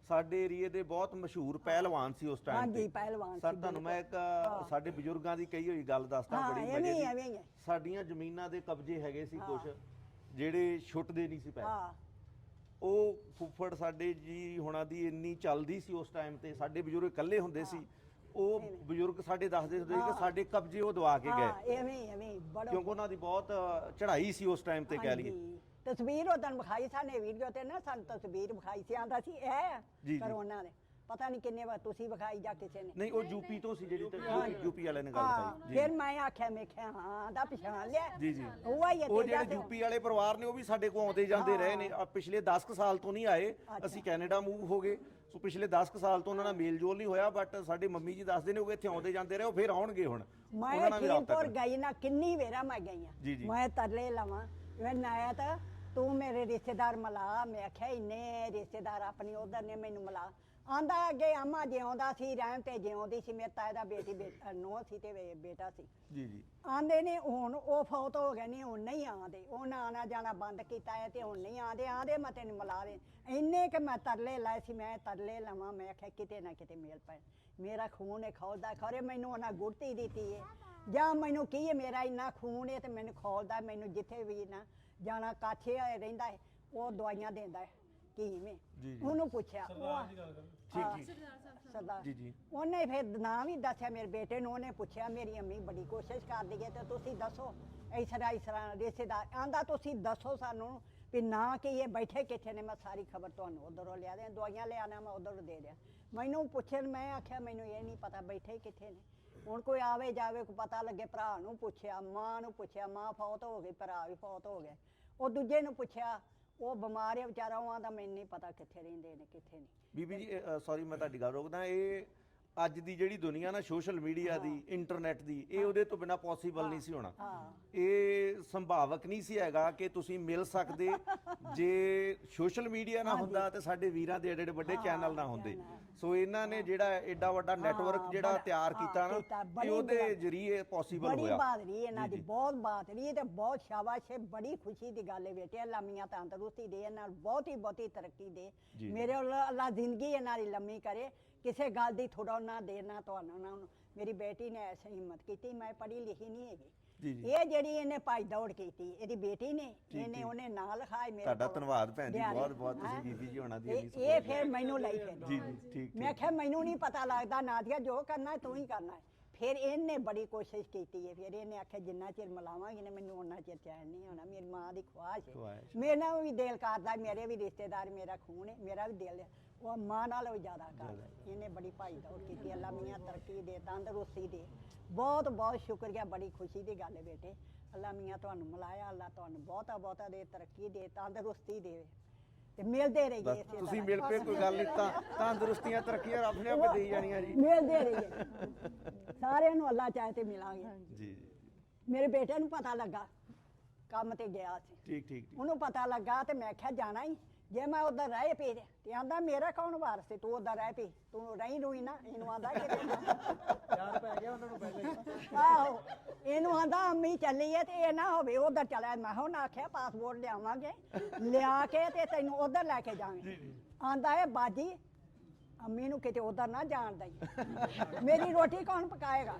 ਸਾਡੇ ਏਰੀਏ ਦੇ ਬਹੁਤ ਮਸ਼ਹੂਰ ਪਹਿਲਵਾਨ ਸੀ ਉਸ ਟਾਈਮ ਹਾਂਜੀ ਪਹਿਲਵਾਨ ਸਰ ਤੁਹਾਨੂੰ ਮੈਂ ਇੱਕ ਸਾਡੇ ਬਜ਼ੁਰਗਾਂ ਦੀ ਕਹੀ ਹੋਈ ਗੱਲ ਦੱਸਦਾ ਬੜੀ ਮਜ਼ੇ ਦੀ ਸਾਡੀਆਂ ਜ਼ਮੀਨਾਂ ਦੇ ਕਬਜ਼ੇ ਹੈਗੇ ਸੀ ਕੁਝ ਜਿਹੜੇ ਛੁੱਟਦੇ ਨਹੀਂ ਸੀ ਪਏ ਉਹ ਫੁੱਫੜ ਸਾਡੇ ਜੀ ਹੁਣਾਂ ਦੀ ਇੰਨੀ ਚੱਲਦੀ ਸੀ ਉਸ ਟਾਈਮ ਤੇ ਸਾਡੇ ਬਜ਼ੁਰਗ ਇਕੱਲੇ ਹੁੰਦੇ ਸੀ ਉਹ ਬਜ਼ੁਰਗ ਸਾਡੇ ਦੱਸਦੇ ਹੁੰਦੇ ਸੀ ਕਿ ਸਾਡੇ ਕਬਜ਼ੇ ਉਹ ਦਵਾ ਕੇ ਗਏ ਐਵੇਂ ਬੜਾ ਕਿਉਂਕਿ ਉਹਨਾਂ ਦੀ ਬਹੁਤ ਚੜ੍ਹਾਈ ਸੀ ਉਸ ਟਾਈਮ ਤੇ ਕਹਿ ਲਈਏ ਤਸਵੀਰ ਉਹਦਾਂ ਵਿਖਾਈ ਸਾਨੇ ਵੀਡੀਓ ਤੇ ਨਾ ਸਾਨੂੰ ਤਸਵੀਰ ਵਿਖਾਈ ਸੀ ਆਂਦਾ ਸੀ ਇਹ ਕਰੋਨਾ ਨੇ ਪਤਾ ਨਹੀਂ ਕਿੰਨੇ ਵਾਰ ਤੁਸੀਂ ਵਿਖਾਈ ਜਾਂ ਕਿਸੇ ਨੇ ਨਹੀਂ ਉਹ ਯੂਪੀ ਤੋਂ ਸੀ ਜਿਹੜੀ ਯੂਪੀ ਵਾਲੇ ਨੇ ਗੱਲ ਕਰੀ ਫਿਰ ਮੈਂ ਆਖਿਆ ਮੈਂ ਕਿਹਾ ਹਾਂ ਦਾ ਪਛਾਣ ਲਿਆ ਜੀ ਜੀ ਉਹ ਆਈ ਉਹ ਜਿਹੜੇ ਯੂਪੀ ਵਾਲੇ ਪਰਿਵਾਰ ਨੇ ਉਹ ਵੀ ਸਾਡੇ ਕੋਲ ਆਉਂਦੇ ਜਾਂਦੇ ਰਹੇ ਨੇ ਪਿਛਲੇ 10 ਕੁ ਸਾਲ ਤੋਂ ਨਹੀਂ ਆਏ ਅਸੀਂ ਕੈਨੇਡਾ ਮੂਵ ਹੋ ਗਏ ਸੋ ਪਿਛਲੇ 10 ਕੁ ਸਾਲ ਤੋਂ ਉਹਨਾਂ ਨਾਲ ਮੇਲ ਜੋਲ ਨਹੀਂ ਹੋਇਆ ਬਟ ਸਾਡੇ ਮੰਮੀ ਜੀ ਦੱਸਦੇ ਨੇ ਉਹ ਇੱਥੇ ਆਉਂਦੇ ਜਾਂਦੇ ਰਹੇ ਉਹ ਫਿਰ ਆਉਣਗੇ ਹੁਣ ਮੈਂ ਠੀਨਪੁਰ ਗਈ ਨਾ ਕਿੰਨੀ ਵੇਰਾ ਮੈਂ ਗਈ ਆ ਮੈਂ ਤਰਲੇ ਲਵਾਂ ਮੈਂ ਆਇਆ ਤਾਂ ਤੂੰ ਮੇਰੇ ਰਿਸ਼ਤੇਦਾਰ ਮਿਲਾ ਮੈਂ ਆਖਿਆ ਇੰਨੇ ਰਿਸ਼ਤੇਦਾਰ ਆਪਣੀ ਉਧਰ ਨੇ ਮੈਨੂੰ ਮਿਲਾ ਆਂਦਾ ਅੱਗੇ ਆਮਾ ਜਿਉਂਦਾ ਸੀ ਰਹਿਣ ਤੇ ਜਿਉਂਦੀ ਸੀ ਮੇਰੇ ਤਾਏ ਦਾ ਬੇਟੀ ਨੂੰਹ ਸੀ ਤੇ ਬੇਟਾ ਸੀ ਜੀ ਜੀ ਆਂਦੇ ਨੇ ਹੁਣ ਉਹ ਫੌਤ ਹੋ ਗਏ ਨੇ ਹੁਣ ਨਹੀਂ ਆਂਦੇ ਉਹਨਾਂ ਆਣਾ ਜਾਣਾ ਬੰਦ ਕੀਤਾ ਹੈ ਤੇ ਹੁਣ ਨਹੀਂ ਆਂਦੇ ਮੈਂ ਤੈਨੂੰ ਮਿਲਾ ਦੇ ਇੰਨੇ ਕਿ ਮੈਂ ਤਰਲੇ ਲਾਏ ਸੀ ਮੈਂ ਤਰਲੇ ਲਵਾਂ ਮੈਂ ਆਖਿਆ ਕਿਤੇ ਨਾ ਕਿਤੇ ਮੇਲ ਪੈਣ ਮੇਰਾ ਖੂਨ ਹੈ ਖੋਲਦਾ ਖਰੇ ਮੈਨੂੰ ਉਹਨਾਂ ਗੁੜਤੀ ਦਿੱਤੀ ਹੈ ਜਾਂ ਮੈਨੂੰ ਕੀ ਹੈ ਮੇਰਾ ਇੰਨਾ ਖੂਨ ਹੈ ਤੇ ਮੈਨੂੰ ਖੋਲਦਾ ਮੈਨੂੰ ਜਿੱਥੇ ਵੀ ਨਾ ਜਾਣਾ ਕਾਛੇ ਰਹਿੰਦਾ ਹੈ ਉਹ ਦਵਾਈਆਂ ਦਿੰਦਾ ਹੈ ਕਿਵੇਂ ਉਹਨੂੰ ਪੁੱਛਿਆ ਸਰਦਾਰ ਜੀ ਜੀ ਉਹਨੇ ਫਿਰ ਨਾਂ ਵੀ ਦੱਸਿਆ ਮੇਰੇ ਬੇਟੇ ਨੂੰ ਉਹਨੇ ਪੁੱਛਿਆ ਮੇਰੀ ਅੰਮੀ ਬੜੀ ਕੋਸ਼ਿਸ਼ ਕਰਦੀ ਹੈ ਤੇ ਤੁਸੀਂ ਦੱਸੋ ਇਸ ਤਰ੍ਹਾਂ ਰਿਸ਼ਤੇਦਾਰ ਆਂਦਾ ਤੁਸੀਂ ਦੱਸੋ ਸਾਨੂੰ ਵੀ ਨਾ ਕਿ ਇਹ ਬੈਠੇ ਕਿੱਥੇ ਨੇ ਮੈਂ ਸਾਰੀ ਖਬਰ ਤੁਹਾਨੂੰ ਉਧਰੋਂ ਲਿਆ ਦਿਆਂ ਦਵਾਈਆਂ ਲਿਆਣਾ ਮੈਂ ਉਧਰ ਦੇ ਦਿਆਂ ਮੈਨੂੰ ਪੁੱਛਣ ਮੈਂ ਆਖਿਆ ਮੈਨੂੰ ਇਹ ਨਹੀਂ ਪਤਾ ਬੈਠੇ ਕਿੱਥੇ ਨੇ ਹੁਣ ਕੋਈ ਆਵੇ ਜਾਵੇ ਕੋਈ ਪਤਾ ਲੱਗੇ ਭਰਾ ਨੂੰ ਪੁੱਛਿਆ ਮਾਂ ਫੌਤ ਹੋ ਗਈ ਭਰਾ ਵੀ ਫੌਤ ਹੋ ਗਏ ਉਹ ਦੂਜੇ ਨੂੰ ਪੁੱਛਿਆ ਉਹ ਬਿਮਾਰ ਹੈ ਵਿਚਾਰਾ ਉਹ ਆਂਦਾ ਮੈਨੂੰ ਨਹੀਂ ਪਤਾ ਕਿੱਥੇ ਰਹਿੰਦੇ ਨੇ ਕਿੱਥੇ ਨਹੀਂ ਬੀਬੀ ਜੀ ਸੌਰੀ ਮੈਂ ਤੁਹਾਡੀ ਗੱਲ ਰੋਕਦਾ ਇਹ ਅੱਜ ਦੀ ਜਿਹੜੀ ਦੁਨੀਆ ਨਾ ਸੋਸ਼ਲ ਮੀਡੀਆ ਦੀ ਇੰਟਰਨੈਟ ਦੀ ਇਹ ਉਹਦੇ ਤੋਂ ਬਿਨਾ ਪੋਸੀਬਲ ਨਹੀਂ ਸੀ ਹੋਣਾ ਇਹ ਸੰਭਾਵਕ ਨਹੀਂ ਸੀ ਹੈਗਾ ਕਿ ਤੁਸੀਂ ਮਿਲ ਸਕਦੇ ਜੇ ਸੋਸ਼ਲ ਮੀਡੀਆ ਨਾ ਹੁੰਦਾ ਤੇ ਸਾਡੇ ਵੀਰਾਂ ਦੇ ਏਡੇ ਵੱਡੇ ਚੈਨਲ ਨਾ ਹੁੰਦੇ ਸੋ ਇਹਨਾਂ ਨੇ ਜਿਹੜਾ ਐਡਾ ਵੱਡਾ ਨੈਟਵਰਕ ਜਿਹੜਾ ਤਿਆਰ ਕੀਤਾ ਨਾ ਇਹ ਉਹਦੇ ਜ਼ਰੀਏ ਪੋਸੀਬਲ ਹੋਇਆ ਬੜੀ ਬਹਾਦਰੀ ਇਹਨਾਂ ਦੀ ਬਹੁਤ ਬਹਾਦਰੀ ਤੇ ਬਹੁਤ ਸ਼ਾਬਾਸ਼ ਹੈ ਬੜੀ ਖੁਸ਼ੀ ਦੀ ਗੱਲ ਹੈ ਬੇਟੇ ਲਾਮੀਆਂ ਤੰਦਰੁਸਤੀ ਦੇ ਨਾਲ ਬਹੁਤੀ ਤਰੱਕੀ ਦੇ ਮੇਰੇ ਅੱਲਾ ਜ਼ਿੰਦਗੀ ਇਹਨਾਂ ਦੀ ਲੰਮੀ ਕਰੇ ਕਿਸੇ ਗੱਲ ਦੀ ਥੋੜਾ ਨਾ ਦੇਣਾ ਤੁਹਾਨੂੰ ਨਾ ਉਹਨੂੰ। ਮੇਰੀ ਬੇਟੀ ਨੇ ਐਸੀ ਹਿੰਮਤ ਕੀਤੀ, ਮੈਂ ਪੜ੍ਹੀ ਲਿਖੀ ਨਹੀਂ ਹੈਗੀ। ਜੀ ਜੀ ਇਹ ਜਿਹੜੀ ਇਹਨੇ ਭੱਜ ਦੌੜ ਕੀਤੀ ਇਹਦੀ ਬੇਟੀ ਨੇ, ਇਹਨੇ ਠੀਕ। ਉਹਨੇ ਨਾਂ ਲਿਖਾਏ ਮੇਰੇ ਤੁਹਾਡਾ ਕੋਲ। ਧੰਨਵਾਦ ਭੈਣ ਜੀ, ਦਿਹਾੜੀ। ਬਹੁਤ ਬਹੁਤ ਤੁਸੀਂ ਹੈਂ? ਬੀਬੀ ਜੀ ਹੋਣਾ ਦੀ ਇਹ- ਇੰਨੀ ਇਹ support ਫਿਰ ਮੈਨੂੰ ਲਈ ਫਿਰ ਜੀ ਜੀ ਠੀਕ ਮੈਂ ਕਿਹਾ ਮੈਨੂੰ ਨਹੀਂ ਪਤਾ ਲੱਗਦਾ ਨਾਦੀਆ, ਜੋ ਕਰਨਾ ਤੂੰ ਹੀ ਕਰਨਾ ਹੈ। ਫਿਰ ਇਹਨੇ ਬੜੀ ਕੋਸ਼ਿਸ਼ ਕੀਤੀ ਹੈ। ਫਿਰ ਇਹਨੇ ਆਖਿਆ ਜਿੰਨਾ ਚਿਰ ਮਿਲਾਵਾਂਗੀ ਨਾ ਮੈਨੂੰ ਉਹਨਾਂ ਚਿਰ ਚੈਨ ਨਹੀਂ ਹੋਣਾ। ਮੇਰੀ ਮਾਂ ਦੀ ਖੁਆਇਸ਼ ਖੁਆਇਸ਼। ਹੈ। ਮੇਰੇ ਨਾਲ ਵੀ ਦਿਲ ਕਰਦਾ, ਮੇਰੇ ਵੀ ਰਿਸ਼ਤੇਦਾਰ, ਮੇਰਾ ਖੂਨ ਹੈ, ਮੇਰਾ ਵੀ ਦਿਲ ਹੈ, ਉਹ ਮਾਂ ਨਾਲ ਵੀ ਜ਼ਿਆਦਾ ਕਰਦਾ। ਇਹਨੇ ਬੜੀ ਭਾਈ ਦੌੜ ਕੀਤੀ। ਅੱਲਾ ਮੀਆਂ ਤਰੱਕੀ ਦੇ, ਤੰਦਰੁਸਤੀ ਦੇ। ਬਹੁਤ ਬਹੁਤ ਸ਼ੁਕਰੀਆ, ਬੜੀ ਖੁਸ਼ੀ ਦੀ ਗੱਲ ਹੈ ਬੇਟੇ। ਅੱਲਾ ਮੀਆਂ ਤੁਹਾਨੂੰ ਮਿਲਾਇਆ, ਅੱਲਾ ਤੁਹਾਨੂੰ ਬਹੁਤਾ ਬਹੁਤਾ ਦੇ, ਤਰੱਕੀ ਦੇ, ਤੰਦਰੁਸਤੀ ਦੇਵੇ ਤੇ ਮਿਲਦੇ ਰਹੀਏ ਬਸ ਇਸੇ ਤੁਸੀਂ ਤਰ੍ਹਾਂ। ਮਿਲ ਪਏ, ਕੋਈ ਗੱਲ ਨਹੀਂ, ਤਾਂ ਤੰਦਰੁਸਤੀਆਂ ਤਰੱਕੀਆਂ ਰੱਬ ਨੇ ਆਪੇ ਦੇਈ ਜਾਣੀਆਂ ਜੀ। ਮਿਲਦੇ ਰਹੀਏ ਸਾਰਿਆਂ ਨੂੰ, ਅੱਲਾ ਚਾਹੇ ਤੇ ਮਿਲਾਂਗੇ। ਜੀ ਮੇਰੇ ਬੇਟੇ ਨੂੰ ਪਤਾ ਲੱਗਾ, ਕੰਮ ਤੇ ਗਿਆ ਸੀ, ਠੀਕ ਠੀਕ ਠੀਕ ਉਹਨੂੰ ਪਤਾ ਲੱਗਾ ਤੇ ਮੈਂ ਕਿਹਾ ਜਾਣਾ ਹੀ। ਜੇ ਮੈਂ ਉਧਰ ਰਹਿ ਪਈ ਤੇ ਆਂਦਾ ਮੇਰਾ ਕੌਣ ਵਾਰਸ ਸੀ, ਤੂੰ ਉਧਰ ਰਹਿ ਪਈ, ਤੂੰ ਰਹੀ ਰੂਈ ਨਾ। ਇਹਨੂੰ ਆਂਦਾ ਕਿ ਯਾਰ ਪੈ ਗਿਆ ਉਹਨਾਂ ਨੂੰ ਪਹਿਲੇ ਆਹੋ, ਇਹਨੂੰ ਆਂਦਾ ਅੰਮੀ ਚੱਲੀ ਹੈ ਤੇ ਇਹ ਨਾ ਹੋਵੇ ਉਧਰ ਚਲਾ। ਮੈਂ ਹੁਣ ਆਖਿਆ ਪਾਸਪੋਰਟ ਲਿਆਵਾਂਗੇ, ਲਿਆ ਕੇ ਤੇ ਤੈਨੂੰ ਉਧਰ ਲੈ ਕੇ ਜਾਵਾਂਗੇ। ਆਂਦਾ ਹੈ ਬਾਜੀ ਅੰਮੀ ਨੂੰ ਕਿਤੇ ਉਧਰ ਨਾ ਜਾਣ ਦਈ। ਮੇਰੀ ਰੋਟੀ ਕੌਣ ਪਕਾਏਗਾ?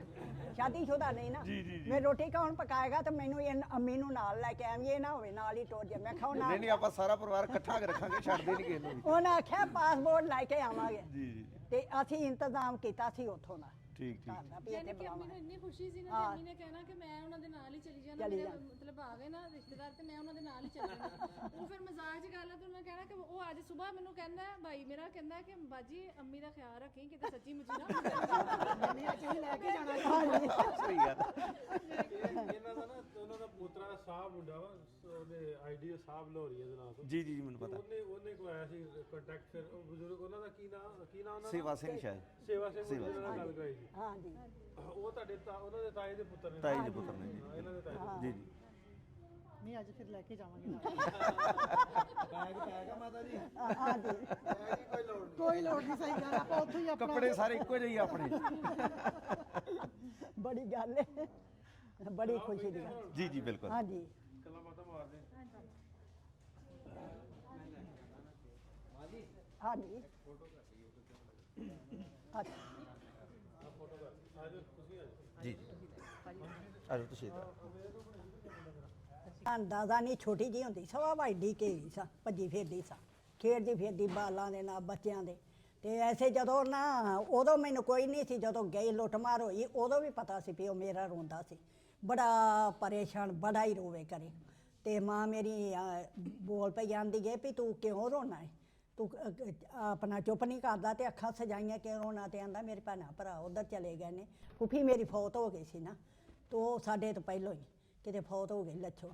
ਸ਼ਾਦੀशुदा ਨਹੀਂ ਨਾ, ਮੇਰੀ ਰੋਟੀ ਕੌਣ ਪਕਾਏਗਾ? ਤੇ ਮੈਨੂੰ ਅੰਮੀ ਨੂੰ ਨਾਲ ਲੈ ਕੇ ਆਵੀਂ, ਇਹ ਨਾ ਹੋਵੇ ਨਾਲ ਹੀ ਟੁੱਟ ਜਾ। ਮੈਂ ਕਿਹਾ ਨਹੀਂ ਨਹੀਂ, ਆਪਾਂ ਸਾਰਾ ਪਰਿਵਾਰ ਇਕੱਠਾ ਰੱਖਾਂਗੇ, ਛੱਡਦੇ ਨਹੀਂ ਕਿਸੇ ਨੂੰ ਵੀ। ਉਹਨਾਂ ਆਖਿਆ ਪਾਸਪੋਰਟ ਲੈ ਕੇ ਆਵਾਂਗੇ ਜੀ ਜੀ ਤੇ ਅਸੀਂ ਇੰਤਜ਼ਾਮ ਕੀਤਾ ਸੀ ਉੱਥੋਂ ਦਾ ਠੀਕ ਠੀਕ ਘਰ ਦਾ ਵੀ ਯਾਨੀ ਇੱਥੇ ਕਿ ਅੰਮੀ ਨੂੰ ਬੁਲਾਵਾਂਗੇ। ਇੰਨੀ ਖੁਸ਼ੀ ਸੀ ਨਾ ਹਾਂ। ਕਿ ਅੰਮੀ ਨੇ ਕਹਿਣਾ ਕਿ ਮੈਂ ਉਹਨਾਂ ਦੇ ਨਾਲ ਹੀ ਚਲੀ ਜਾਣਾ। ਚਲੀ ਮੇਰੇ ਜਾਣਾ। ਮਤਲਬ ਆ ਗਏ ਨਾ ਰਿਸ਼ਤੇਦਾਰ ਤੇ ਮੈਂ ਉਹਨਾਂ ਦੇ ਨਾਲ ਹੀ ਚਲੀ ਜਾਣਾ। ਉਹ ਫਿਰ ਮਜ਼ਾਕ 'ਚ ਗੱਲ ਹੈ ਤੇ ਉਹਨਾਂ ਕਹਿਣਾ ਕਿ ਉਹ ਅੱਜ ਸਵੇਰ ਮੈਨੂੰ ਕਹਿੰਦਾ, ਭਾਈ ਮੇਰਾ ਕਹਿੰਦਾ ਕਿ ਬਾਜੀ ਅੰਮੀ ਦਾ ਖਿਆਲ ਰੱਖੀ, ਕਿਤੇ ਸੱਚੀ ਮੁੱਚੀ ਨਾ ਨਹੀਂ ਅਸੀਂ ਲੈ ਕੇ ਜਾਣਾ ਸਹੀ ਗੱਲ ਇਹਨਾਂ ਦਾ ਨਾ, ਉਹਨਾਂ ਦਾ ਪੋਤਰਾ ਸਾਹਿਬ ਮੁੰਡਾ ਵਾ, ਉਹਦੇ ਆਈਡੀ ਸਾਹਿਬ ਲੋਰੀਆ ਦੇ ਨਾਂ ਤੋਂ। ਜੀ ਜੀ ਜੀ ਮੈਨੂੰ ਪਤਾ। ਉਹਨੇ ਕੋ ਆਇਆ ਸੀ ਕੰਟੈਕਟ, ਫਿਰ ਉਹ ਬਜ਼ੁਰਗ, ਉਹਨਾਂ ਦਾ ਕੀ ਨਾਮ ਉਹਨਾਂ ਦਾ? ਸੇਵਾ ਸਿੰਘ ਸ਼ਾਇਦ ਸੇਵਾ ਸਿੰਘ ਜੀ ਨਾਲ ਗੱਲ ਕਰਾਈ ਸੀ। ਹਾਂ ਜੀ, ਉਹ ਤੁਹਾਡੇ ਉਹਨਾਂ ਦੇ ਤਾਏ ਦੇ ਪੁੱਤਰ ਨੇ। ਤਾਈ ਦੇ ਪੁੱਤਰ ਨੇ ਜੀ। ਹਾਂ, ਇਹਨਾਂ ਦੇ ਤਾਏ ਦੇ। ਜੀ ਜੀ ਨਹੀਂ ਅੱਜ ਫਿਰ ਲੈ ਕੇ ਜਾਵਾਂਗੇ ਨਾਲ। ਬੈਗ ਪੈ ਗਿਆ ਮਾਤਾ ਜੀ, ਹਾਂ ਜੀ, ਬੈਗ ਦੀ ਕੋਈ ਲੋੜ ਨਹੀਂ। ਕੋਈ ਲੋੜ ਨਹੀਂ, ਸਹੀ ਗੱਲ, ਆਪਾਂ ਉੱਥੋਂ ਹੀ ਆਪਣਾ ਕੱਪੜੇ ਸਾਰੇ ਇੱਕੋ ਜਿਹੇ ਹੀ ਆਪਣੇ। ਬੜੀ ਗੱਲ ਹੈ, ਬੜੀ ਖੁਸ਼ੀ ਦੀ ਗੱਲ। ਜੀ ਜੀ ਬਿਲਕੁਲ। ਹਾਂ ਜੀ, ਗੱਲਾਂ ਬਾਤਾਂ ਮਾਰਦੇ। ਹਾਂ ਜੀ, ਅੱਛਾ ਜੀ ਜੀ ਆਜੋ ਤੁਸੀਂ ਇੱਧਰ। ਅੰਦਾਜ਼ਾ ਨਹੀਂ, ਛੋਟੀ ਜੀ ਹੁੰਦੀ ਸਵਾ ਵੱਡੀ ਕੇ ਸਾਂ, ਭੱਜੀ ਫਿਰਦੀ ਸਾਂ, ਖੇਡਦੀ ਫਿਰਦੀ ਬਾਲਾਂ ਦੇ ਨਾਲ, ਬੱਚਿਆਂ ਦੇ। ਤੇ ਐਸੇ ਜਦੋਂ ਨਾ, ਉਦੋਂ ਮੈਨੂੰ ਕੋਈ ਨਹੀਂ ਸੀ, ਜਦੋਂ ਗਈ ਲੁੱਟਮਾਰ ਹੋਈ ਉਦੋਂ ਵੀ ਪਤਾ ਸੀ ਵੀ ਉਹ ਮੇਰਾ ਰੋਂਦਾ ਸੀ, ਬੜਾ ਪਰੇਸ਼ਾਨ, ਬੜਾ ਹੀ ਰੋਵੇ ਕਰੇ। ਤੇ ਮਾਂ ਮੇਰੀ ਬੋਲ ਪਈ ਜਾਂਦੀ ਹੈ ਵੀ ਤੂੰ ਕਿਉਂ ਰੋਣਾ ਹੈ, ਤੂੰ ਆਪਣਾ ਚੁੱਪ ਨਹੀਂ ਕਰਦਾ ਤੇ ਅੱਖਾਂ ਸਜਾਈਆਂ ਕਿਉਂ ਰੋਣਾ? ਤੇ ਆਂਦਾ ਮੇਰੇ ਭੈਣਾਂ ਭਰਾ ਉਧਰ ਚਲੇ ਗਏ ਨੇ। ਫੁੱਫੀ ਮੇਰੀ ਫੌਤ ਹੋ ਗਈ ਸੀ ਨਾ, ਤੇ ਉਹ ਸਾਡੇ ਤੋਂ ਪਹਿਲਾਂ ਹੀ ਕਿਤੇ ਫੌਤ ਹੋ ਗਈ ਲੱਛੋ।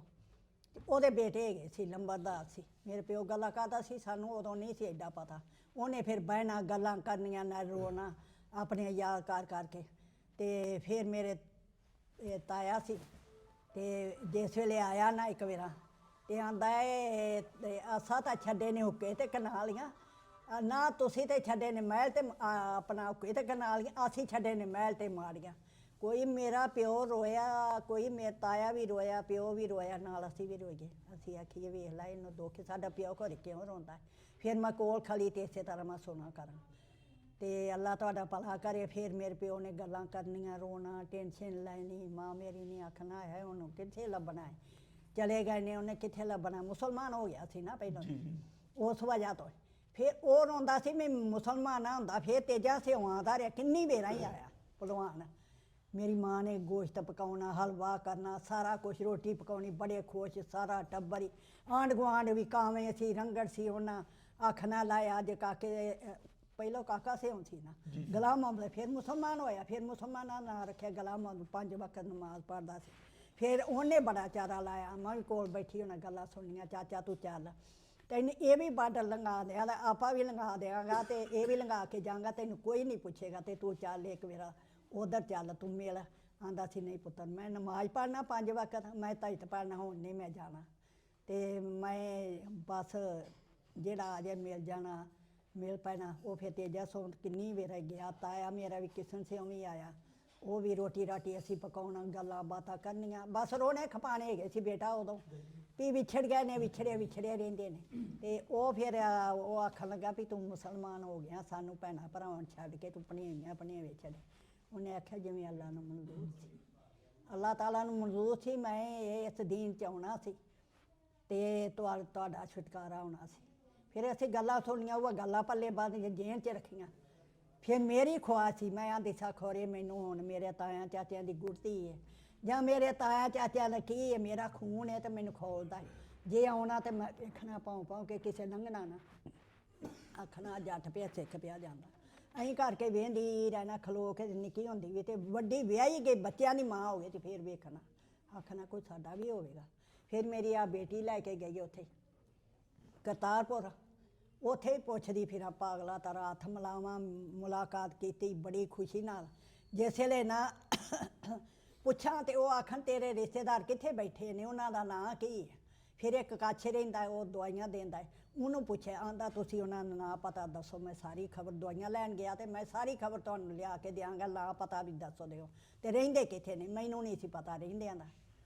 ਉਹਦੇ ਬੇਟੇ ਹੈਗੇ ਸੀ, ਲੰਬਰਦਾਰ ਸੀ। ਮੇਰੇ ਪਿਓ ਗੱਲਾਂ ਕਰਦਾ ਸੀ, ਸਾਨੂੰ ਉਦੋਂ ਨਹੀਂ ਸੀ ਐਡਾ ਪਤਾ। ਉਹਨੇ ਫਿਰ ਬਹਿਣਾ, ਗੱਲਾਂ ਕਰਨੀਆਂ, ਨਾ ਰੋਣਾ, ਆਪਣੇ ਯਾਦ ਕਰਕੇ। ਤੇ ਫਿਰ ਮੇਰੇ ਤਾਇਆ ਸੀ, ਤੇ ਜਿਸ ਵੇਲੇ ਆਇਆ ਨਾ ਇੱਕ ਵੇਰਾ, ਤੇ ਆਂਦਾ ਏ ਅਸਾਂ ਤਾਂ ਛੱਡੇ ਨੇ ਹੁੱਕੇ ਤੇ ਕਨਾਲੀਆਂ, ਨਾ ਤੁਸੀਂ ਤੇ ਛੱਡੇ ਨੇ ਮਹਿਲ ਤੇ ਆਪਣਾ ਹੁੱਕੇ ਤੇ ਕਨਾਲੀਆਂ, ਅਸੀਂ ਛੱਡੇ ਨੇ ਮਹਿਲ ਤੇ ਮਾੜੀਆਂ। ਕੋਈ ਮੇਰਾ ਪਿਓ ਰੋਇਆ, ਕੋਈ ਮੇਰਾ ਤਾਇਆ ਵੀ ਰੋਇਆ, ਪਿਓ ਵੀ ਰੋਇਆ, ਨਾਲ ਅਸੀਂ ਵੀ ਰੋਈਏ। ਅਸੀਂ ਆਖੀਏ ਵੇਖ ਲੈ ਇਹਨੂੰ ਦੁੱਖ, ਸਾਡਾ ਪਿਓ ਘਰ ਕਿਉਂ ਰੋਂਦਾ? ਫਿਰ ਮੈਂ ਕੋਲ ਖਲੀ ਤੇ ਇਸੇ ਤਰ੍ਹਾਂ ਮੈਂ ਸੁਣਾ ਕਰਾਂ ਤੇ ਅੱਲਾ ਤੁਹਾਡਾ ਭਲਾ ਕਰੇ। ਫਿਰ ਮੇਰੇ ਪਿਓ ਨੇ ਗੱਲਾਂ ਕਰਨੀਆਂ, ਰੋਣਾ, ਟੈਨਸ਼ਨ ਲੈਣੀ। ਮਾਂ ਮੇਰੀ ਨੇ ਆਖਣਾ ਹੈ ਉਹਨੂੰ ਕਿੱਥੇ ਲੱਭਣਾ ਹੈ, ਚਲੇ ਗਏ ਨੇ, ਉਹਨੇ ਕਿੱਥੇ ਲੱਭਣਾ? ਮੁਸਲਮਾਨ ਹੋ ਗਿਆ ਸੀ ਨਾ ਪਹਿਲਾਂ, ਉਸ ਵਜ੍ਹਾ ਤੋਂ। ਫਿਰ ਉਹ ਰੋਂਦਾ ਸੀ ਮੈਂ ਮੁਸਲਮਾਨ ਨਾ ਹੁੰਦਾ, ਫਿਰ ਤੇਜਾ ਸਿਉਂ ਆਉਂਦਾ ਰਿਹਾ, ਕਿੰਨੀ ਵੇਰਾ ਹੀ ਆਇਆ ਭਲਵਾਨ। ਮੇਰੀ ਮਾਂ ਨੇ ਗੋਸ਼ਤ ਪਕਾਉਣਾ, ਹਲਵਾ ਕਰਨਾ, ਸਾਰਾ ਕੁਛ, ਰੋਟੀ ਪਕਾਉਣੀ, ਬੜੇ ਖੁਸ਼ ਸਾਰਾ ਟੱਬਰ ਹੀ। ਆਂਢ ਗੁਆਂਢ ਵੀ ਕਾਵੇਂ ਸੀ, ਰੰਗੜ ਸੀ। ਉਹਨਾਂ ਆਖਣਾ ਲਾਇਆ ਅੱਜ ਕਾਕੇ, ਪਹਿਲਾਂ ਕਾਕਾ ਸਿਉਂ ਸੀ ਨਾ, ਗੁਲਾਮ ਮੁਹੰਮਦ, ਫਿਰ ਮੁਸਲਮਾਨ ਹੋਇਆ, ਫਿਰ ਮੁਸਲਮਾਨਾਂ ਦਾ ਨਾਂ ਰੱਖਿਆ ਗੁਲਾਮ ਮੁਹੰਮਦ। 5 ਵਕਤ ਨਮਾਜ਼ ਪੜ੍ਹਦਾ ਸੀ। ਫਿਰ ਉਹਨੇ ਬੜਾ ਚਾਰਾ ਲਾਇਆ, ਮੈਂ ਵੀ ਕੋਲ ਬੈਠੀ ਉਹਨਾਂ ਗੱਲਾਂ ਸੁਣਨੀਆਂ, ਚਾਚਾ ਤੂੰ ਚੱਲ, ਤੈਨੂੰ ਇਹ ਵੀ ਬਾਰਡਰ ਲੰਘਾ ਦਿਆਂ, ਆਪਾਂ ਵੀ ਲੰਘਾ ਦਿਆਂਗਾ, ਤੇ ਇਹ ਵੀ ਲੰਘਾ ਕੇ ਜਾਵਾਂਗਾ, ਤੈਨੂੰ ਕੋਈ ਨਹੀਂ ਪੁੱਛੇਗਾ, ਤੇ ਤੂੰ ਚੱਲ ਇੱਕ ਵੇਰਾ ਉਧਰ ਚੱਲ, ਤੂੰ ਮਿਲ। ਆਂਦਾ ਸੀ ਨਹੀਂ ਪੁੱਤਰ, ਮੈਂ ਨਮਾਜ਼ ਪੜ੍ਹਨਾ 5 ਵਕਤ, ਮੈਂ ਤਾਇਤ ਪੜ੍ਹਨਾ, ਹੁਣ ਨਹੀਂ ਮੈਂ ਜਾਣਾ, ਤੇ ਮੈਂ ਬਸ ਜਿਹੜਾ ਆ ਜਾਏ ਮਿਲ ਜਾਣਾ, ਮਿਲ ਪੈਣਾ। ਉਹ ਫਿਰ ਤੇਜਾ ਸੌਂ ਕਿੰਨੀ ਵੇਰਾ ਗਿਆ। ਤਾਇਆ ਮੇਰਾ ਵੀ ਕਿਸਨ ਸਿਉਂ ਵੀ ਆਇਆ, ਉਹ ਵੀ ਰੋਟੀ ਰਾਟੀ ਅਸੀਂ ਪਕਾਉਣਾ, ਗੱਲਾਂ ਬਾਤਾਂ ਕਰਨੀਆਂ, ਬਸ ਰੋਣੇ ਖਪਾਣੇ ਹੈਗੇ ਸੀ ਬੇਟਾ ਉਦੋਂ ਵੀ ਵਿਛੜ ਗਏ ਨੇ, ਵਿਛੜੇ ਰਹਿੰਦੇ ਨੇ। ਤੇ ਉਹ ਫਿਰ ਉਹ ਆਖਣ ਲੱਗਾ ਵੀ ਤੂੰ ਮੁਸਲਮਾਨ ਹੋ ਗਿਆ, ਸਾਨੂੰ ਭੈਣਾਂ ਭਰਾਵਾਂ ਨੂੰ ਛੱਡ ਕੇ ਤੂੰ ਭਣੇਵੇਂ ਛੱਡ। ਉਹਨੇ ਆਖਿਆ ਜਿਵੇਂ ਅੱਲਾ ਨੂੰ ਮਨਜ਼ੂਰ ਸੀ, ਅੱਲਾਹ ਤਾਲਾ ਨੂੰ ਮਨਜ਼ੂਰ ਸੀ, ਮੈਂ ਇਸ ਦੀਨ 'ਚ ਆਉਣਾ ਸੀ ਤੇ ਤੁਹਾਡਾ ਛੁਟਕਾਰਾ ਹੋਣਾ ਸੀ। ਫਿਰ ਅਸੀਂ ਗੱਲਾਂ ਸੁਣੀਆਂ, ਉਹ ਗੱਲਾਂ ਪੱਲੇ ਬੰਦ ਜੇਲ੍ਹ 'ਚ ਰੱਖੀਆਂ। ਫਿਰ ਮੇਰੀ ਖੁਆਇਸ਼ ਸੀ, ਮੈਂ ਆਂਦੀ ਸਾ ਖੋਰੇ ਮੈਨੂੰ ਹੁਣ ਮੇਰੇ ਤਾਇਆਂ ਚਾਚਿਆਂ ਦੀ ਗੁੜਤੀ ਹੈ ਜਾਂ ਮੇਰੇ ਤਾਇਆ ਚਾਚਿਆਂ ਦਾ ਕੀ ਹੈ, ਮੇਰਾ ਖੂਨ ਹੈ ਤੇ ਮੈਨੂੰ ਖੋਲਦਾ ਹੈ। ਜੇ ਆਉਣਾ ਤੇ ਮੈਂ ਵੇਖਣਾ ਪਾਉ ਕੇ ਕਿਸੇ ਲੰਘਣਾ ਨਾ, ਆਖਣਾ ਜੱਟ ਪਿਆ ਸਿੱਖ ਪਿਆ ਜਾਂਦਾ। ਅਸੀਂ ਕਰਕੇ ਵੇਂਦੀ ਰਹਿਣਾ ਖਲੋ ਕੇ, ਨਿੱਕੀ ਹੁੰਦੀ ਵੀ ਤੇ ਵੱਡੀ ਵਿਆਹੀ ਗਈ ਬੱਚਿਆਂ ਦੀ ਮਾਂ ਹੋ ਗਈ ਤੇ ਫਿਰ ਵੇਖਣਾ, ਆਖਣਾ ਕੋਈ ਸਾਡਾ ਵੀ ਹੋਵੇਗਾ। ਫਿਰ ਮੇਰੀ ਆ ਬੇਟੀ ਲੈ ਕੇ ਗਈ ਉੱਥੇ ਕਰਤਾਰਪੁਰ, ਉੱਥੇ ਹੀ ਪੁੱਛਦੀ ਫਿਰਾਂ ਪਾਗਲਾ ਤਰ੍ਹਾਂ, ਹੱਥ ਮਿਲਾਵਾਂ, ਮੁਲਾਕਾਤ ਕੀਤੀ ਬੜੀ ਖੁਸ਼ੀ ਨਾਲ। ਜਿਸ ਵੇਲੇ ਨਾ ਪੁੱਛਾਂ ਤੇ ਉਹ ਆਖਣ ਤੇਰੇ ਰਿਸ਼ਤੇਦਾਰ ਕਿੱਥੇ ਬੈਠੇ ਨੇ, ਉਹਨਾਂ ਦਾ ਨਾਂ ਕੀ ਹੈ। ਫਿਰ ਇੱਕ ਕੱਛ ਰਹਿੰਦਾ, ਉਹ ਦਵਾਈਆਂ ਦਿੰਦਾ, ਉਹਨੂੰ ਪੁੱਛਿਆ, ਆਂਦਾ ਤੁਸੀਂ ਉਹਨਾਂ ਦਾ ਨਾਂ ਪਤਾ ਦੱਸੋ, ਮੈਂ ਸਾਰੀ ਖਬਰ, ਦਵਾਈਆਂ ਲੈਣ ਗਿਆ ਤੇ ਮੈਂ ਸਾਰੀ ਖਬਰ ਤੁਹਾਨੂੰ ਲਿਆ ਕੇ ਦਿਆਂਗਾ, ਨਾਂ ਪਤਾ ਵੀ ਦੱਸ ਦਿਓ ਤੇ ਰਹਿੰਦੇ ਕਿੱਥੇ ਨੇ। ਮੈਨੂੰ ਨਹੀਂ ਸੀ ਪਤਾ ਰਹਿੰਦਿਆਂ ਦਾ।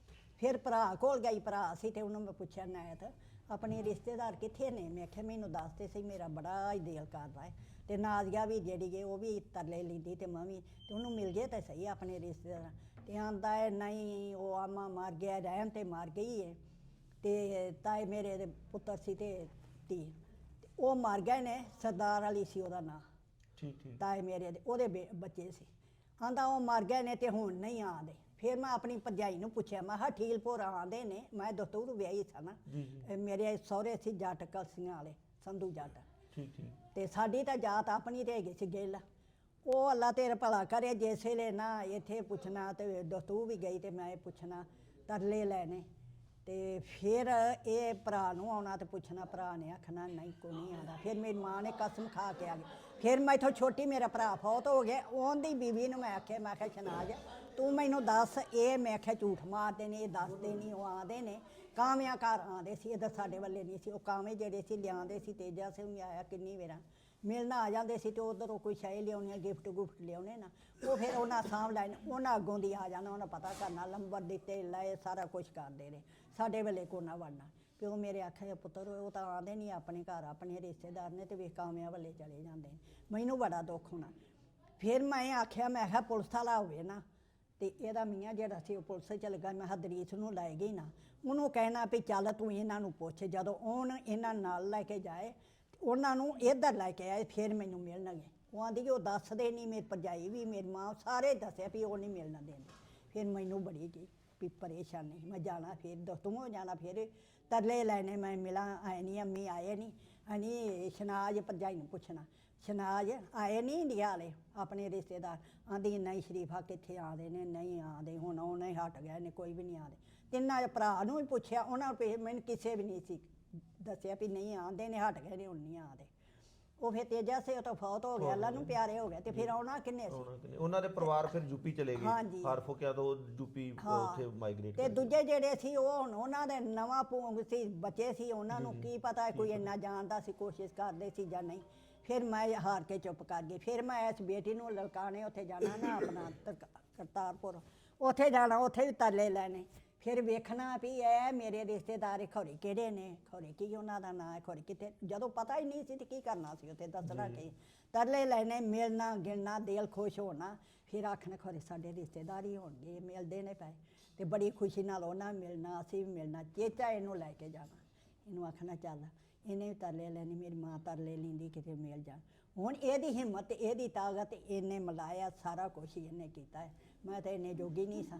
ਫਿਰ ਭਰਾ ਕੋਲ ਗਈ, ਭਰਾ ਸੀ ਤੇ ਉਹਨੂੰ ਮੈਂ ਪੁੱਛਿਆ, ਨਾਇਤ ਆਪਣੇ ਰਿਸ਼ਤੇਦਾਰ ਕਿੱਥੇ ਨੇ। ਮੈਂ ਆਖਿਆ ਮੈਨੂੰ ਦੱਸਦੇ ਸੀ, ਮੇਰਾ ਬੜਾ ਹੀ ਦਿਲ ਕਰਦਾ ਹੈ। ਤੇ ਨਾਜ਼ੀਆ ਵੀ ਜਿਹੜੀ ਹੈ ਉਹ ਵੀ ਤਰਲੇ ਲੈਂਦੀ ਤੇ ਮੈਂ ਵੀ, ਤੇ ਉਹਨੂੰ ਮਿਲ ਜੇ ਤਾਂ ਸਹੀ ਆਪਣੇ ਰਿਸ਼ਤੇਦਾਰ। ਤੇ ਆਂਦਾ ਹੈ ਨਹੀਂ, ਉਹ ਆਮਾ ਮਰ ਗਿਆ, ਰਹਿਣ ਤੇ ਮਰ ਗਈ ਹੈ ਤੇ ਤਾਏ ਮੇਰੇ ਦੇ ਪੁੱਤਰ ਸੀ ਤੇ ਧੀ, ਉਹ ਮਰ ਗਏ ਨੇ। ਸਰਦਾਰ ਵਾਲੀ ਸੀ ਉਹਦਾ ਨਾਂ, ਠੀਕ ਤਾਏ ਮੇਰੇ ਦੇ ਉਹਦੇ ਬੱਚੇ ਸੀ। ਆਂਦਾ ਉਹ ਮਰ ਗਏ ਨੇ ਤੇ ਹੁਣ ਨਹੀਂ ਆਉਂਦੇ। ਫਿਰ ਮੈਂ ਆਪਣੀ ਭਰਜਾਈ ਨੂੰ ਪੁੱਛਿਆ, ਮੈਂ ਕਿਹਾ ਠੀਲਪੁਰ ਆਉਂਦੇ ਨੇ, ਮੈਂ ਦਸਤੂਰ ਵਿਆਹੀ ਸਾਂ ਨਾ, ਮੇਰੇ ਸਹੁਰੇ ਸੀ ਜੱਟ ਕਲਸੀਆਂ ਵਾਲੇ, ਸੰਧੂ ਜੱਟ, ਤੇ ਸਾਡੀ ਤਾਂ ਜਾਤ ਆਪਣੀ ਤੇ ਹੈਗੀ ਸੀ ਗਿੱਲ। ਉਹ ਅੱਲਾ ਤੇਰਾ ਭਲਾ ਕਰੇ, ਜਿਸ ਵੇਲੇ ਨਾ ਇੱਥੇ ਪੁੱਛਣਾ ਤੇ ਦਸਤੂਰ ਵੀ ਗਈ ਤੇ ਮੈਂ ਪੁੱਛਣਾ, ਤਰਲੇ ਲੈਣੇ। ਤੇ ਫਿਰ ਇਹ ਭਰਾ ਨੂੰ ਆਉਣਾ ਤੇ ਪੁੱਛਣਾ, ਭਰਾ ਨੇ ਆਖਣਾ ਨਹੀਂ ਕੋਈ ਨਹੀਂ ਆਉਂਦਾ। ਫਿਰ ਮੇਰੀ ਮਾਂ ਨੇ ਕਸਮ ਖਾ ਕੇ ਆ ਗਈ। ਫਿਰ ਮੈਥੋਂ ਛੋਟੀ ਮੇਰਾ ਭਰਾ ਫੌਤ ਹੋ ਗਿਆ, ਉਹਦੀ ਬੀਵੀ ਨੂੰ ਮੈਂ ਆਖਿਆ, ਮੈਂ ਕਿਹਾ ਸ਼ਨਾਜ ਤੂੰ ਮੈਨੂੰ ਦੱਸ, ਇਹ ਮੈਂ ਆਖਿਆ ਝੂਠ ਮਾਰਦੇ ਨੇ, ਇਹ ਦੱਸਦੇ ਨਹੀਂ, ਉਹ ਆਉਂਦੇ ਨੇ ਕਾਮਿਆਂ ਘਰ ਆਉਂਦੇ ਸੀ, ਇੱਧਰ ਸਾਡੇ ਵੱਲੇ ਨਹੀਂ ਸੀ। ਉਹ ਕਾਵੇਂ ਜਿਹੜੇ ਸੀ ਲਿਆਉਂਦੇ ਸੀ, ਤੇਜਾ ਸਿੰਘ ਵੀ ਆਇਆ ਕਿੰਨੀ ਵਾਰਾਂ ਮਿਲਣਾ ਆ ਜਾਂਦੇ ਸੀ ਤੇ ਉਧਰੋਂ ਕੋਈ ਸ਼ੈ ਲਿਆਉਣੀ, ਗਿਫਟ ਗੁਫਟ ਲਿਆਉਣੇ ਨਾ, ਉਹ ਫਿਰ ਉਹਨਾਂ ਸਾਂਭ ਲੈਣ, ਉਹਨਾਂ ਅੱਗੋਂ ਦੀ ਆ ਜਾਣਾ, ਉਹਨਾਂ ਪਤਾ ਕਰਨਾ, ਲੰਬਰ ਦਿੱਤੇ ਲਏ, ਸਾਰਾ ਕੁਛ ਕਰਦੇ ਰਹੇ। ਸਾਡੇ ਵੇਲੇ ਕੋਨਾ ਵੜਨਾ। ਪਿਓ ਮੇਰੇ ਆਖਿਆ, ਪੁੱਤਰ ਉਹ ਤਾਂ ਆਉਂਦੇ ਨਹੀਂ ਆਪਣੇ ਘਰ, ਆਪਣੇ ਰਿਸ਼ਤੇਦਾਰ ਨੇ ਤੇ ਵੇਖ ਕਾਮਿਆਂ ਵੱਲੇ ਚਲੇ ਜਾਂਦੇ ਨੇ। ਮੈਨੂੰ ਬੜਾ ਦੁੱਖ ਹੋਣਾ। ਫਿਰ ਮੈਂ ਆਖਿਆ, ਮੈਂ ਕਿਹਾ ਪੁਲਿਸ ਵਾਲਾ ਹੋਵੇ ਨਾ, ਤੇ ਇਹਦਾ ਮੀਆਂ ਜਿਹੜਾ ਸੀ ਉਹ ਪੁਲਿਸ 'ਚ ਲੱਗਾ, ਮੈਂ ਕਿਹਾ ਦਰੀਸ ਨੂੰ ਲੈ ਗਈ ਨਾ, ਉਹਨੂੰ ਕਹਿਣਾ ਵੀ ਚੱਲ ਤੂੰ ਇਹਨਾਂ ਨੂੰ ਪੁੱਛ, ਜਦੋਂ ਉਹਨ ਇਹਨਾਂ ਨਾਲ ਲੈ ਕੇ ਜਾਏ ਉਹਨਾਂ ਨੂੰ ਇੱਧਰ ਲੈ ਕੇ ਆਏ ਫਿਰ ਮੈਨੂੰ ਮਿਲਣਗੇ। ਉਹ ਆਂਦੀ ਕਿ ਉਹ ਦੱਸਦੇ ਨਹੀਂ, ਮੇਰੀ ਭਰਜਾਈ ਵੀ ਮੇਰੀ ਮਾਂ ਸਾਰੇ ਦੱਸਿਆ ਵੀ ਉਹ ਨਹੀਂ ਮਿਲਣ ਦਿੰਦੇ। ਫਿਰ ਮੈਨੂੰ ਬੜੀ ਗਈ ਵੀ ਪਰੇਸ਼ਾਨੀ, ਮੈਂ ਜਾਣਾ ਫਿਰ ਦੋਸਤੋਂ ਜਾਣਾ, ਫਿਰ ਤਰਲੇ ਲੈਣੇ, ਮੈਂ ਮਿਲਾਂ, ਆਏ ਨਹੀਂ ਅੰਮੀ ਆਏ ਨਹੀਂ, ਅਨੀ ਸ਼ਨਾਜ ਭਰਜਾਈ ਨੂੰ ਪੁੱਛਣਾ, ਸ਼ਨਾਜ ਆਏ ਨਹੀਂ ਇੰਡੀਆ ਵਾਲੇ ਆਪਣੇ ਰਿਸ਼ਤੇਦਾਰ। ਆਂਦੀ ਨਹੀਂ ਸ਼ਰੀਫਾ ਕਿੱਥੇ ਆਉਂਦੇ ਨੇ, ਨਹੀਂ ਆਉਂਦੇ, ਹੁਣ ਉਹਨੇ ਹਟ ਗਏ ਨੇ, ਕੋਈ ਵੀ ਨਹੀਂ ਆਉਂਦੇ। ਤਿੰਨਾਂ ਭਰਾ ਨੂੰ ਵੀ ਪੁੱਛਿਆ, ਉਹਨਾਂ ਮੈਨੂੰ ਕਿਸੇ ਵੀ ਨਹੀਂ ਸੀ ਦੱਸਿਆ ਵੀ ਨਹੀਂ ਆਉਂਦੇ ਨੇ, ਹਟ ਗਏ ਨੇ, ਹੁਣ ਨਹੀਂ ਆਉਂਦੇ। ਉਹ ਫਿਰ ਤੇਜਾ ਸੇ ਉਹ ਤਾਂ ਫੌਤ ਹੋ ਗਿਆ, ਅੱਲਾ ਨੂੰ ਪਿਆਰੇ ਹੋ ਗਏ, ਤੇ ਫਿਰ ਆਉਣਾ ਕਿੰਨੇ ਸੀ। ਉਹਨਾਂ ਦੇ ਪਰਿਵਾਰ ਫਿਰ ਯੂਪੀ ਚਲੇ ਗਏ, ਹਾਂਜੀ। ਹਰਫੋਕਿਆ ਤੋਂ ਯੂਪੀ ਉੱਥੇ ਮਾਈਗ੍ਰੇਟ ਤੇ ਦੂਜੇ ਜਿਹੜੇ ਸੀ ਉਹ ਹੁਣ ਉਹਨਾਂ ਦੇ ਨਵਾਂ ਪੂੰਗ ਸੀ, ਬੱਚੇ ਸੀ, ਉਹਨਾਂ ਨੂੰ ਕੀ ਪਤਾ ਕੋਈ ਇੰਨਾ ਜਾਣਦਾ ਸੀ, ਕੋਸ਼ਿਸ਼ ਕਰਦੇ ਸੀ ਜਾਂ ਨਹੀਂ। ਫਿਰ ਮੈਂ ਹਾਰ ਕੇ ਚੁੱਪ ਕਰ ਗਈ। ਫਿਰ ਮੈਂ ਇਸ ਬੇਟੀ ਨੂੰ ਲਲਕਾਣੇ ਉੱਥੇ ਜਾਣਾ ਨਾ, ਆਪਣਾ ਕਰਤਾਰਪੁਰ, ਉੱਥੇ ਜਾਣਾ, ਉੱਥੇ ਵੀ ਤਰਲੇ ਲੈਣੇ। ਫਿਰ ਵੇਖਣਾ ਵੀ ਇਹ ਮੇਰੇ ਰਿਸ਼ਤੇਦਾਰ ਖੌਰੇ ਕਿਹੜੇ ਨੇ, ਖੌਰੇ ਕੀ ਉਹਨਾਂ ਦਾ ਨਾਂ ਹੈ, ਖੌਰੇ ਕਿਤੇ, ਜਦੋਂ ਪਤਾ ਹੀ ਨਹੀਂ ਸੀ ਤੇ ਕੀ ਕਰਨਾ ਸੀ ਉੱਥੇ, ਦੱਸਣਾ ਕੀ। ਤਰਲੇ ਲੈਣੇ, ਮਿਲਣਾ ਗਿਲਣਾ, ਦਿਲ ਖੁਸ਼ ਹੋਣਾ। ਫਿਰ ਆਖਣਾ ਖੌਰੇ ਸਾਡੇ ਰਿਸ਼ਤੇਦਾਰ ਹੀ ਹੋਣਗੇ, ਮਿਲਦੇ ਨੇ ਪਏ, ਤੇ ਬੜੀ ਖੁਸ਼ੀ ਨਾਲ ਉਹਨਾਂ ਮਿਲਣਾ, ਅਸੀਂ ਵੀ ਮਿਲਣਾ। ਚੇਚਾ ਇਹਨੂੰ ਲੈ ਕੇ ਜਾਣਾ, ਇਹਨੂੰ ਆਖਣਾ ਚੱਲ, ਇਹਨੇ ਵੀ ਤਰਲੇ ਲੈਣੀ, ਮੇਰੀ ਮਾਂ ਤਰਲੇ ਲੈਂਦੀ ਕਿਤੇ ਮਿਲ ਜਾਣ। ਹੁਣ ਇਹਦੀ ਹਿੰਮਤ, ਇਹਦੀ ਤਾਕਤ, ਇਹਨੇ ਮਿਲਾਇਆ, ਸਾਰਾ ਕੁਛ ਹੀ ਇਹਨੇ ਕੀਤਾ ਹੈ। ਮੈਂ ਤਾਂ ਇੰਨੇ ਜੋਗੀ ਨਹੀਂ ਸਾਂ।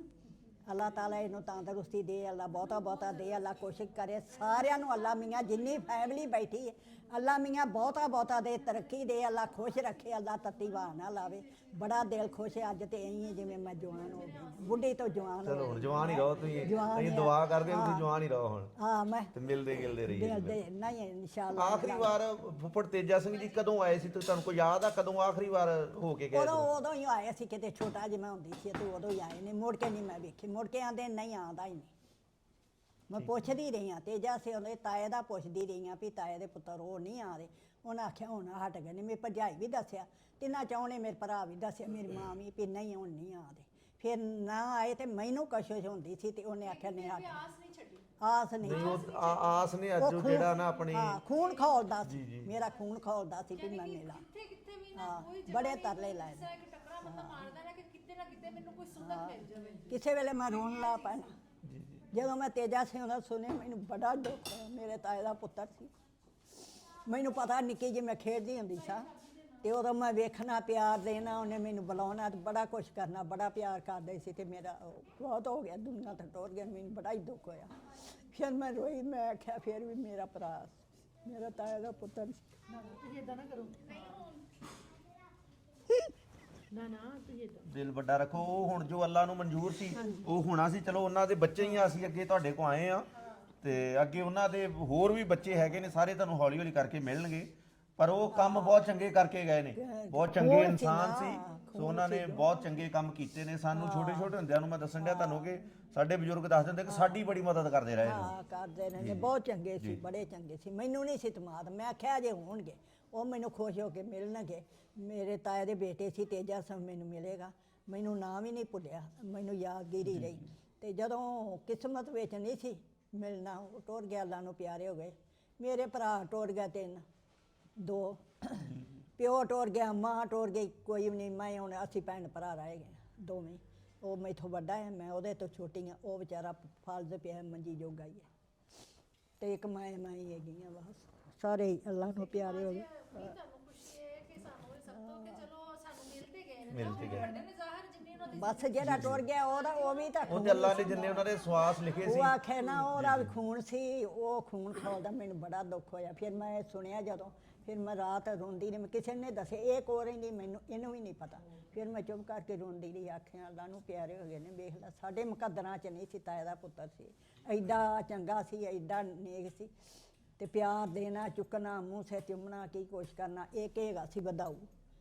ਅੱਲਾਹ ਤਾਲਾ ਇਹਨੂੰ ਤੰਦਰੁਸਤੀ ਦੇ, ਅੱਲਾ ਬਹੁਤਾ ਬਹੁਤਾ ਦੇ, ਅੱਲਾ ਕੋਸ਼ਿਸ਼ ਕਰੇ ਸਾਰਿਆਂ ਨੂੰ, ਅੱਲਾ ਮੀਆਂ ਜਿੰਨੀ ਫੈਮਿਲੀ ਬੈਠੀ ਹੈ, ਅੱਲਾ ਮੀਆਂ ਬਹੁਤਾ ਬਹੁਤਾ ਦੇ, ਤਰੱਕੀ ਦੇ, ਅੱਲਾ ਖੁਸ਼ ਰੱਖੇ, ਅੱਲਾ ਤੱਤੀ ਵਾਹ ਨਾ ਲਾਵੇ। ਬੜਾ ਦਿਲ ਖੁਸ਼ ਹੈ ਅੱਜ ਤੇ ਐਂ ਜਿਵੇਂ ਮੈਂ ਜਵਾਨ ਹੋ ਗਈ, ਬੁੱਢੀ ਤੋਂ ਜਵਾਨ ਹੋ ਚਲੋ ਹੁਣ ਗਈ। ਜਵਾਨ ਹੀ ਰਹੋ ਤੁਸੀਂ, ਜਵਾਨ ਅਸੀਂ ਹੀ ਦੁਆ ਕਰਦੇ ਹਾਂ ਤੁਸੀਂ ਜਵਾਨ ਹੀ ਰਹੋ ਹੁਣ, ਹਾਂ ਮੈਂ ਤੇ ਮਿਲਦੇ ਗਿਲਦੇ ਰਹੀਏ। ਮਿਲਦੇ ਨਹੀਂ ਇਨਸ਼ਾਅੱਲਾ। ਆਖਰੀ ਵਾਰ ਫੁੱਫੜ ਤੇਜਾ ਸਿੰਘ ਜੀ ਕਦੋਂ ਆਏ ਸੀ, ਤੇ ਤੁਹਾਨੂੰ ਕੋਈ ਯਾਦ ਆ ਕਦੋਂ ਆਖਰੀ ਵਾਰ ਹੋ ਕੇ ਗਏ? ਉਦੋਂ ਹੀ ਆਏ ਸੀ, ਕਿਤੇ ਛੋਟਾ ਜਿਹਾ ਮੈਂ ਹੁੰਦੀ ਸੀ ਤੇ ਉਦੋਂ ਹੀ ਆਏ ਨੇ, ਮੁੜ ਕੇ ਨਹੀਂ ਮੈਂ ਵੇਖੀ। ਮੁੜ ਕੇ ਆਂਦੇ ਨਹੀਂ ਆਉਂਦਾ ਹੀ ਨਹੀਂ। ਮੈਂ ਪੁੱਛਦੀ ਰਹੀ ਹਾਂ ਤੇਜਾ ਸੇ ਉਹਦੇ ਤਾਏ ਦਾ, ਪੁੱਛਦੀ ਰਹੀ ਹਾਂ ਵੀ ਤਾਏ ਦੇ ਪੁੱਤਰ ਉਹ ਨਹੀਂ ਆਉਂਦੇ। ਉਹਨਾਂ ਆਖਿਆ ਹੁਣ ਹਟ ਗਏ ਨੇ। ਮੇਰੀ ਭਰਜਾਈ ਵੀ ਦੱਸਿਆ, ਤਿੰਨਾਂ ਚੌਂ ਨੇ ਮੇਰੇ ਭਰਾ ਵੀ ਦੱਸਿਆ, ਮੇਰੀ ਮਾਂ ਵੀ ਵੀ ਨਹੀਂ ਹੁਣ ਨਹੀਂ ਆਉਂਦੇ। ਫਿਰ ਨਾ ਆਏ ਤੇ ਮੈਨੂੰ ਕਸ਼ਿਸ਼ ਹੁੰਦੀ ਸੀ ਤੇ ਉਹਨੇ ਆਖਿਆ ਨਹੀਂ ਹਟ। ਆਸ ਨਹੀਂ ਛੱਡੀ। ਆਸ ਨਹੀਂ ਨਹੀਂ ਉਹ ਆਸ ਨੇ ਅੱਜ ਉਹ ਉਹ ਖੂਨ- ਜਿਹੜਾ ਨਾ ਆਪਣੀ ਹਾਂ, ਖੂਨ ਖੋਲਦਾ ਸੀ, ਮੇਰਾ ਖੂਨ ਖੋਲਦਾ ਸੀ ਵੀ ਮੈਂ ਮਿਲਾਂ। ਕਿੱਥੇ ਕਿੱਥੇ ਵੀ ਨਾ ਹਾਂ, ਕੋਈ ਜਗ੍ਹਾ ਬੜੇ ਨਹੀਂ ਤਰਲੇ ਜਿਸ ਲਾਏ ਤਰ੍ਹਾਂ ਇੱਕ ਟੱਕਰਾ ਬੰਦਾ ਮਾਰਦਾ ਨਾ ਕਿ ਕਿਤੇ ਨਾ ਕਿਤੇ ਮੈਨੂੰ ਕੋਈ ਸੁੰਦਰ ਮਿਲ ਜਾਵੇ। ਕਿਸੇ ਵੇਲੇ ਮੈਂ ਰੋਣ ਲਾ ਪੈਣਾ। ਜਦੋਂ ਮੈਂ ਤੇਜਾ ਸਿੰਘ ਦਾ ਸੁਣਿਆ ਮੈਨੂੰ ਬੜਾ ਦੁੱਖ ਹੋਇਆ। ਮੇਰੇ ਤਾਏ ਦਾ ਪੁੱਤਰ ਸੀ। ਮੈਨੂੰ ਪਤਾ ਨਿੱਕੀ ਜਿਹੀ ਮੈਂ ਖੇਡਦੀ ਹੁੰਦੀ ਸਾਂ ਤੇ ਉਦੋਂ ਮੈਂ ਵੇਖਣਾ, ਪਿਆਰ ਦੇਣਾ, ਉਹਨੇ ਮੈਨੂੰ ਬੁਲਾਉਣਾ ਤੇ ਬੜਾ ਕੁਛ ਕਰਨਾ, ਬੜਾ ਪਿਆਰ ਕਰਦੇ ਸੀ ਤੇ ਮੇਰਾ ਬਹੁਤ ਹੋ ਗਿਆ, ਦੁਨੀਆ ਤੋਂ ਟੁਰ ਗਿਆ। ਮੈਨੂੰ ਬੜਾ ਹੀ ਦੁੱਖ ਹੋਇਆ। ਫਿਰ ਮੈਂ ਰੋਈ, ਮੈਂ ਆਖਿਆ ਫਿਰ ਵੀ ਮੇਰਾ ਭਰਾ, ਮੇਰਾ ਤਾਏ ਦਾ ਪੁੱਤਰ ਸੀ। ਨਾ ਤੁਸੀਂ ਇਦਾਂ ਨਾ ਕਰੋ। ਨਾ ਤੁਸੀਂ ਇਦਾਂ ਦਿਲ ਵੱਡਾ ਰੱਖੋ। ਉਹ ਹੁਣ ਜੋ ਅੱਲਾ ਨੂੰ ਮਨਜ਼ੂਰ ਸੀ ਉਹ ਹੋਣਾ ਸੀ। ਚਲੋ ਉਹਨਾਂ ਦੇ ਬੱਚੇ ਹੀ ਆ, ਅਸੀਂ ਅੱਗੇ ਤੁਹਾਡੇ ਕੋ ਆਏ ਆ ਤੇ ਅੱਗੇ ਉਹਨਾਂ ਦੇ ਹੋਰ ਵੀ ਬੱਚੇ ਹੈਗੇ ਨੇ, ਸਾਰੇ ਤੁਹਾਨੂੰ ਹੌਲੀ ਹੌਲੀ ਕਰਕੇ ਮਿਲਣਗੇ। ਪਰ ਉਹ ਕੰਮ ਬਹੁਤ ਚੰਗੇ ਕਰਕੇ ਗਏ ਨੇ, ਬਹੁਤ ਚੰਗੇ ਖੂਨ ਸੀ ਇਨਸਾਨ ਨਾ, ਸੀ। ਸੋ ਉਹਨਾਂ ਨੇ ਬਹੁਤ ਚੰਗੇ ਕੰਮ ਕੀਤੇ ਨੇ। ਸਾਨੂੰ ਛੋਟੇ ਛੋਟੇ ਹੁੰਦਿਆਂ ਨੂੰ ਮੈਂ ਦੱਸਣ ਡਿਆ ਤੁਹਾਨੂੰ ਕਿ ਸਾਡੇ ਬਜ਼ੁਰਗ ਦੱਸ ਦਿੰਦੇ ਕਿ ਸਾਡੀ ਬੜੀ ਮਦਦ ਕਰਦੇ ਰਹੇ ਨੇ। ਹਾਂ, ਕਰਦੇ ਨੇ, ਬਹੁਤ ਚੰਗੇ ਸੀ, ਬੜੇ ਚੰਗੇ ਸੀ। ਮੈਨੂੰ ਨਹੀਂ ਸੀ ਇਤਮਾਦ, ਮੈਂ ਆਖਿਆ ਜੇ ਹੋਣਗੇ ਉਹ ਮੈਨੂੰ ਖੁਸ਼ ਹੋ ਕੇ ਮਿਲਣਗੇ। ਮੇਰੇ ਤਾਏ ਦੇ ਬੇਟੇ ਸੀ ਤੇਜਾ ਸਿੰਘ, ਮੈਨੂੰ ਮਿਲੇਗਾ। ਮੈਨੂੰ ਨਾਂ ਵੀ ਨਹੀਂ ਭੁੱਲਿਆ, ਮੈਨੂੰ ਯਾਦਗਿਰੀ ਰਹੀ। ਤੇ ਜਦੋਂ ਕਿਸਮਤ ਵਿੱਚ ਨਹੀਂ ਸੀ ਮਿਲਣਾ, ਉਹ ਟੁਰ ਗਿਆ, ਅੱਲਾ ਨੂੰ ਪਿਆਰੇ ਹੋ ਗਏ। ਮੇਰੇ ਭਰਾ ਟੁਰ ਗਿਆ, 3 2 ਪਿਓ ਟੁਰ ਗਿਆ, ਮਾਂ ਟੁਰ ਗਈ, ਕੋਈ ਵੀ ਨਹੀਂ। ਮੈਂ ਹੁਣ ਅਸੀਂ ਭੈਣ ਭਰਾ ਰਹਿ ਗਏ ਦੋਵੇਂ। ਉਹ ਮੈਥੋਂ ਵੱਡਾ ਹੈ, ਮੈਂ ਉਹਦੇ ਤੋਂ ਛੋਟੀ ਹਾਂ। ਉਹ ਵਿਚਾਰਾ ਫਲਦ ਪਿਆ ਮੰਜੀ ਜੋਗਾ ਹੀ ਹੈ ਤੇ ਇੱਕ ਮੈਂ ਹੀ ਹੈਗੀ ਹਾਂ। ਬਸ ਸਾਰੇ ਹੀ ਅੱਲਾ ਨੂੰ ਪਿਆਰੇ ਹੋ ਗਏ। ਤੁਹਾਨੂੰ ਖੁਸ਼ੀ ਹੈ ਕਿ ਸਾਨੂੰ ਇਹ ਸਭ ਤੋਂ ਕਿ ਚਲੋ ਸਾਨੂੰ ਮਿਲ ਤੇ ਗਏ ਨੇ। ਮਿਲ ਤੇ ਗਏ। ਵੱਡੇ ਨੇ ਜ਼ਾਹਰ ਜਿੰਨੀ ਉਹਨਾਂ ਦੀ ਬਸ ਜਿਹੜਾ ਟੁਰ ਗਿਆ ਉਹਦਾ ਉਹ ਵੀ ਤਾਂ ਉਹ ਖੂਨ ਤੇ ਅੱਲਾ ਨੇ ਜਿੰਨੇ ਉਹਨਾਂ ਦੇ ਸਵਾਸ ਲਿਖੇ ਸੀ ਉਹ ਆਖੇ ਨਾ ਉਹਦਾ ਵੀ ਖੂਨ ਸੀ, ਉਹ ਖੂਨ ਖੋਲਦਾ। ਮੈਨੂੰ ਬੜਾ ਦੁੱਖ ਹੋਇਆ। ਫਿਰ ਮੈਂ ਸੁਣਿਆ ਜਦੋਂ, ਫਿਰ ਮੈਂ ਰਾਤ ਰੋਂਦੀ ਰਹੀ। ਮੈਂ ਕਿਸੇ ਨੇ ਦੱਸਿਆ ਇਹ ਕੋ ਰਹਿੰਦੀ, ਮੈਨੂੰ ਇਹਨੂੰ ਵੀ ਨਹੀਂ ਪਤਾ। ਫਿਰ ਮੈਂ ਚੁੱਪ ਕਰਕੇ ਰੋਂਦੀ ਰਹੀ, ਆਖਿਆ ਅੱਲਾ ਨੂੰ ਪਿਆਰੇ ਹੋ ਗਏ ਨੇ। ਵੇਖ ਲੈ, ਸਾਡੇ ਮੁਕੱਦਰਾਂ 'ਚ ਨਹੀਂ ਸੀ, ਤਾਏ ਦਾ ਪੁੱਤਰ ਸੀ, ਐਡਾ ਚੰਗਾ ਸੀ, ਐਡਾ ਨੇਕ ਸੀ ਤੇ ਪਿਆਰ ਦੇਣਾ, ਚੁੱਕਣਾ, ਮੂੰਹ ਸੇ ਚੁੰਮਣਾ, ਕੀ ਕੁਛ ਕਰਨਾ। ਇੱਕ ਹੈਗਾ ਸੀ ਵਧਾਊ,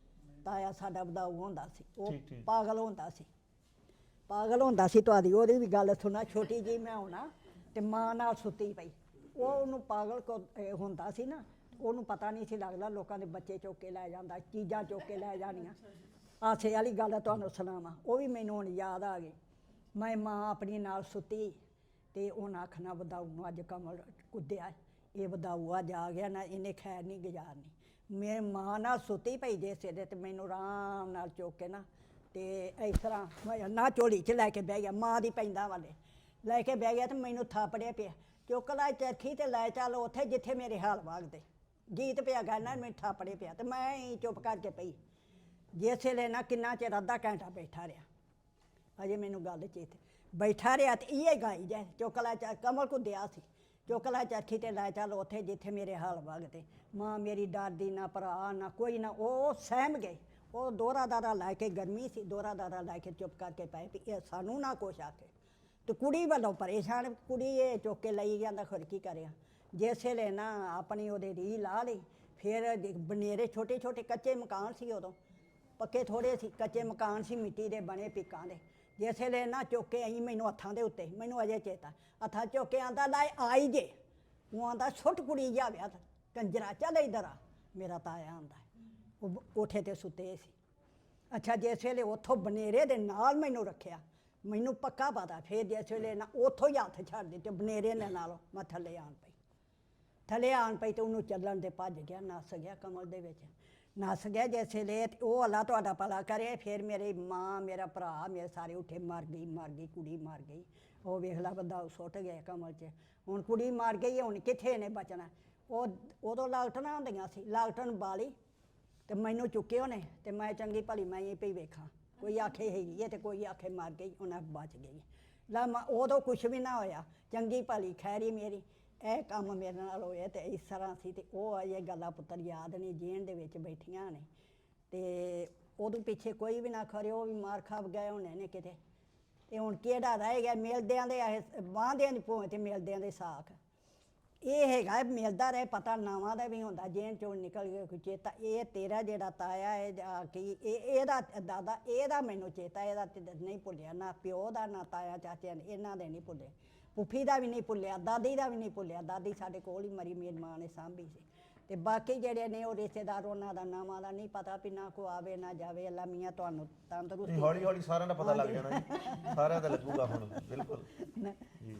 ਤਾਇਆ ਸਾਡਾ ਵਧਾਊ ਹੁੰਦਾ ਸੀ। ਉਹ ਪਾਗਲ ਹੁੰਦਾ ਸੀ, ਪਾਗਲ ਹੁੰਦਾ ਸੀ। ਤੁਹਾਡੀ ਉਹਦੀ ਵੀ ਗੱਲ ਸੁਣਾ। ਛੋਟੀ ਜੀ ਮੈਂ ਹੋਣਾ ਤੇ ਮਾਂ ਨਾਲ ਸੁੱਤੀ ਪਈ, ਉਹ ਉਹਨੂੰ ਪਾਗਲ ਹੁੰਦਾ ਸੀ ਨਾ, ਉਹਨੂੰ ਪਤਾ ਨਹੀਂ ਸੀ ਲੱਗਦਾ। ਲੋਕਾਂ ਦੇ ਬੱਚੇ ਚੁੱਕ ਕੇ ਲੈ ਜਾਂਦਾ, ਚੀਜ਼ਾਂ ਚੁੱਕ ਕੇ ਲੈ ਜਾਣੀਆਂ। ਆਸੇ ਵਾਲੀ ਗੱਲ ਤੁਹਾਨੂੰ ਸੁਣਾਵਾਂ, ਉਹ ਵੀ ਮੈਨੂੰ ਹੁਣ ਯਾਦ ਆ ਗਈ। ਮੈਂ ਮਾਂ ਆਪਣੀ ਨਾਲ ਸੁੱਤੀ ਤੇ ਉਹਨਾਂ ਆਖਣਾ ਵਧਾਊ ਨੂੰ ਅੱਜ ਕਮਲ ਕੁੱਦਿਆ, ਇਹ ਵਧਾਊ ਅੱਜ ਆ ਗਿਆ ਨਾ, ਇਹਨੇ ਖੈਰ ਨਹੀਂ ਗੁਜ਼ਾਰਨੀ। ਮੇਰੀ ਮਾਂ ਨਾਲ ਸੁੱਤੀ ਪਈ ਜੇ ਸਿਰੇ ਤੇ ਮੈਨੂੰ ਆਰਾਮ ਨਾਲ ਚੁੱਕ ਕੇ ਨਾ ਤੇ ਇਸ ਤਰ੍ਹਾਂ ਮੈਂ ਨਾ ਝੋਲੀ 'ਚ ਲੈ ਕੇ ਬਹਿ ਗਿਆ, ਮਾਂ ਦੀ ਪੈਂਦਾ ਵਾਲੇ ਲੈ ਕੇ ਬਹਿ ਗਿਆ ਤੇ ਮੈਨੂੰ ਥਾਪੜਿਆ ਪਿਆ। ਚੁੱਕ ਲੈ ਚਰਖੀ ਤੇ ਲੈ ਚੱਲ ਉੱਥੇ ਜਿੱਥੇ ਮੇਰੇ ਹਾਲ ਵਾਗਦੇ। ਗੀਤ ਪਿਆ ਗਾਣਾ, ਮੈਨੂੰ ਥਾਪੜੇ ਪਿਆ ਤੇ ਮੈਂ ਹੀ ਚੁੱਪ ਕਰਕੇ ਪਈ। ਜਿਸ ਵੇਲੇ ਨਾ ਕਿੰਨਾ ਚਿਰ ਅੱਧਾ ਘੰਟਾ ਬੈਠਾ ਰਿਹਾ, ਅਜੇ ਮੈਨੂੰ ਗੱਲ ਚੇਤੇ। ਬੈਠਾ ਰਿਹਾ ਤੇ ਇਹ ਗਾਈ ਜਾਏ, ਚੁੱਕ ਲੈ ਕਮਲ ਕੁੱਦਿਆ ਸੀ, ਚੁੱਕ ਲੈ ਚਰਖੀ ਤੇ ਲੈ ਚੱਲ ਉੱਥੇ ਜਿੱਥੇ ਮੇਰੇ ਹਾਲ ਵਗਦੇ। ਮਾਂ ਮੇਰੀ ਡਰਦੀ, ਨਾ ਭਰਾ ਨਾ ਕੋਈ ਨਾ, ਉਹ ਸਹਿਮ ਗਏ। ਉਹ ਦੋਹਰਾ ਦਾਰਾ ਲੈ ਕੇ, ਗਰਮੀ ਸੀ, ਦੋਹਰਾ ਦਾਰਾ ਲੈ ਕੇ ਚੁੱਪ ਕਰਕੇ ਪਏ ਵੀ ਇਹ ਸਾਨੂੰ ਨਾ ਕੁਛ ਆਖੇ। ਤੇ ਕੁੜੀ ਵੱਲੋਂ ਪਰੇਸ਼ਾਨ, ਕੁੜੀ ਇਹ ਚੁੱਕ ਕੇ ਲਈ ਜਾਂਦਾ, ਖੁਦ ਕੀ ਕਰਿਆ। ਜਿਸ ਵੇਲੇ ਨਾ ਆਪਣੀ ਉਹਦੇ ਰੀਹ ਲਾ ਲਈ, ਫਿਰ ਬਨੇਰੇ ਛੋਟੇ ਛੋਟੇ ਕੱਚੇ ਮਕਾਨ ਸੀ, ਉਦੋਂ ਪੱਕੇ ਥੋੜ੍ਹੇ ਸੀ, ਕੱਚੇ ਮਕਾਨ ਸੀ ਮਿੱਟੀ ਦੇ ਬਣੇ ਪਿੱਕਾਂ ਦੇ। ਜਿਸ ਵੇਲੇ ਨਾ ਚੁੱਕ ਕੇ ਆਈ ਮੈਨੂੰ ਹੱਥਾਂ ਦੇ ਉੱਤੇ, ਮੈਨੂੰ ਅਜੇ ਚੇਤਾ, ਹੱਥਾਂ ਚੁੱਕ ਕੇ ਆਂਦਾ ਲੈ ਆਈ ਜੇ। ਉਹ ਆਂਦਾ ਛੁੱਟ ਕੁੜੀ ਜਾਵਿਆ ਕੰਜਰਾ, ਚੱਲ ਇੱਧਰ ਆ। ਮੇਰਾ ਤਾਇਆ ਆਂਦਾ, ਉਹ ਕੋਠੇ ਤੇ ਸੁੱਤੇ ਸੀ। ਅੱਛਾ, ਜਿਸ ਵੇਲੇ ਉੱਥੋਂ ਬਨੇਰੇ ਦੇ ਨਾਲ ਮੈਨੂੰ ਰੱਖਿਆ, ਮੈਨੂੰ ਪੱਕਾ ਪਤਾ। ਫਿਰ ਜਿਸ ਵੇਲੇ ਨਾ ਉੱਥੋਂ ਹੀ ਹੱਥ ਛੱਡ ਦਿੱਤੇ ਬਨੇਰੇ ਦੇ ਨਾਲੋਂ, ਮੈਂ ਥੱਲੇ ਆਣ ਪਈ। ਥੱਲੇ ਆਣ ਪਈ ਤੇ ਉਹਨੂੰ ਚੱਲਣ ਦੇ ਭੱਜ ਗਿਆ, ਨੱਸ ਗਿਆ ਕਮਲ ਦੇ ਵਿੱਚ, ਨੱਸ ਗਿਆ। ਜਿਸ ਵੇਲੇ ਉਹ ਅੱਲਾ ਤੁਹਾਡਾ ਭਲਾ ਕਰੇ। ਫਿਰ ਮੇਰੀ ਮਾਂ, ਮੇਰਾ ਭਰਾ, ਮੇਰੇ ਸਾਰੇ ਉੱਠੇ, ਮਰ ਗਈ, ਮਰ ਗਈ, ਕੁੜੀ ਮਰ ਗਈ। ਉਹ ਵੇਖ ਲਾ ਬੰਦਾ ਸੁੱਟ ਗਿਆ ਕਮਲ 'ਚ। ਹੁਣ ਕੁੜੀ ਮਰ ਗਈ, ਹੁਣ ਕਿੱਥੇ ਨੇ ਬਚਣਾ। ਉਹ ਉਦੋਂ ਲਾਲਟਨਾਂ ਹੁੰਦੀਆਂ ਸੀ, ਲਾਲਟਨ ਬਾਲੀ ਤੇ ਮੈਨੂੰ ਚੁੱਕੇ ਉਹਨੇ ਤੇ ਮੈਂ ਚੰਗੀ ਭਲੀ ਮੈਂ ਹੀ ਪਈ ਵੇਖਾਂ। ਕੋਈ ਆਖੇ ਹੈਗੀ ਹੈ ਤੇ ਕੋਈ ਆਖੇ ਮਰ ਗਈ, ਉਹਨਾਂ ਬਚ ਗਈ। ਲਾ ਉਦੋਂ ਕੁਛ ਵੀ ਨਾ ਹੋਇਆ, ਚੰਗੀ ਭਲੀ ਖੈਰੀ ਮੇਰੀ। ਇਹ ਕੰਮ ਮੇਰੇ ਨਾਲ ਹੋਇਆ ਤੇ ਇਸ ਤਰ੍ਹਾਂ ਸੀ। ਤੇ ਉਹ ਇਹ ਗੱਲਾਂ ਪੁੱਤਰ ਯਾਦ ਨੇ, ਜੇਲ੍ਹ ਦੇ ਵਿੱਚ ਬੈਠੀਆਂ ਨੇ ਤੇ ਉਦੋਂ ਪਿੱਛੇ ਕੋਈ ਵੀ ਨਾ ਖਰੇ, ਉਹ ਵੀ ਮਾਰ ਖਾਪ ਗਏ ਹੋਣੇ ਨੇ ਕਿਤੇ। ਤੇ ਹੁਣ ਕਿਹੜਾ ਰਹਿ ਗਿਆ ਮਿਲਦਿਆਂ ਦੇ, ਬਾਂਹਦਿਆਂ ਦੀ ਭੋਂ ਤੇ ਮਿਲਦਿਆਂ ਦੇ ਸਾਖ। ਇਹ ਹੈਗਾ ਮਿਲਦਾ ਰਹੇ, ਪਤਾ ਨਾਵਾਂ ਦਾ ਵੀ ਹੁੰਦਾ, ਜੇਲ੍ਹ ਚੋਂ ਨਿਕਲ ਗਿਆ ਕੋਈ ਚੇਤਾ। ਇਹ ਤੇਰਾ ਜਿਹੜਾ ਤਾਇਆ ਹੈ ਜਾਂ ਕੀ ਇਹਦਾ ਦਾਦਾ, ਇਹਦਾ ਮੈਨੂੰ ਚੇਤਾ, ਇਹਦਾ ਤੇ ਨਹੀਂ ਭੁੱਲਿਆ, ਨਾ ਪਿਓ ਦਾ, ਨਾ ਤਾਇਆ ਚਾਚਿਆਂ ਨੇ, ਇਹਨਾਂ ਦੇ ਨਹੀਂ ਭੁੱਲੇ। ਫੁੱਫੀ ਦਾ ਵੀ ਨਹੀਂ ਭੁੱਲਿਆ, ਦਾਦੀ ਦਾ ਵੀ ਨਹੀਂ ਭੁੱਲਿਆ। ਦਾਦੀ ਸਾਡੇ ਕੋਲ ਹੀ ਮਰੀ, ਮੇਰੀ ਮਾਂ ਨੇ ਸਾਂਭੀ ਸੀ। ਤੇ ਬਾਕੀ ਜਿਹੜੇ ਨੇ ਉਹ ਰਿਸ਼ਤੇਦਾਰ ਉਹਨਾਂ ਦਾ ਨਾਮਾਂ ਦਾ ਨਹੀਂ ਪਤਾ ਵੀ ਨਾ ਕੋ ਆਵੇ ਨਾ ਜਾਵੇ। ਅੱਲਾ ਮੀਆਂ ਤੁਹਾਨੂੰ ਤੰਦਰੁਸਤੀ ਹੌਲੀ ਹੌਲੀ ਸਾਰਿਆਂ ਦਾ ਪਤਾ ਲੱਗ ਜਾਣਾ ਜੀ, ਸਾਰਿਆਂ ਦਾ ਲੱਗੂਗਾ ਹੁਣ ਬਿਲਕੁਲ ਜੀ।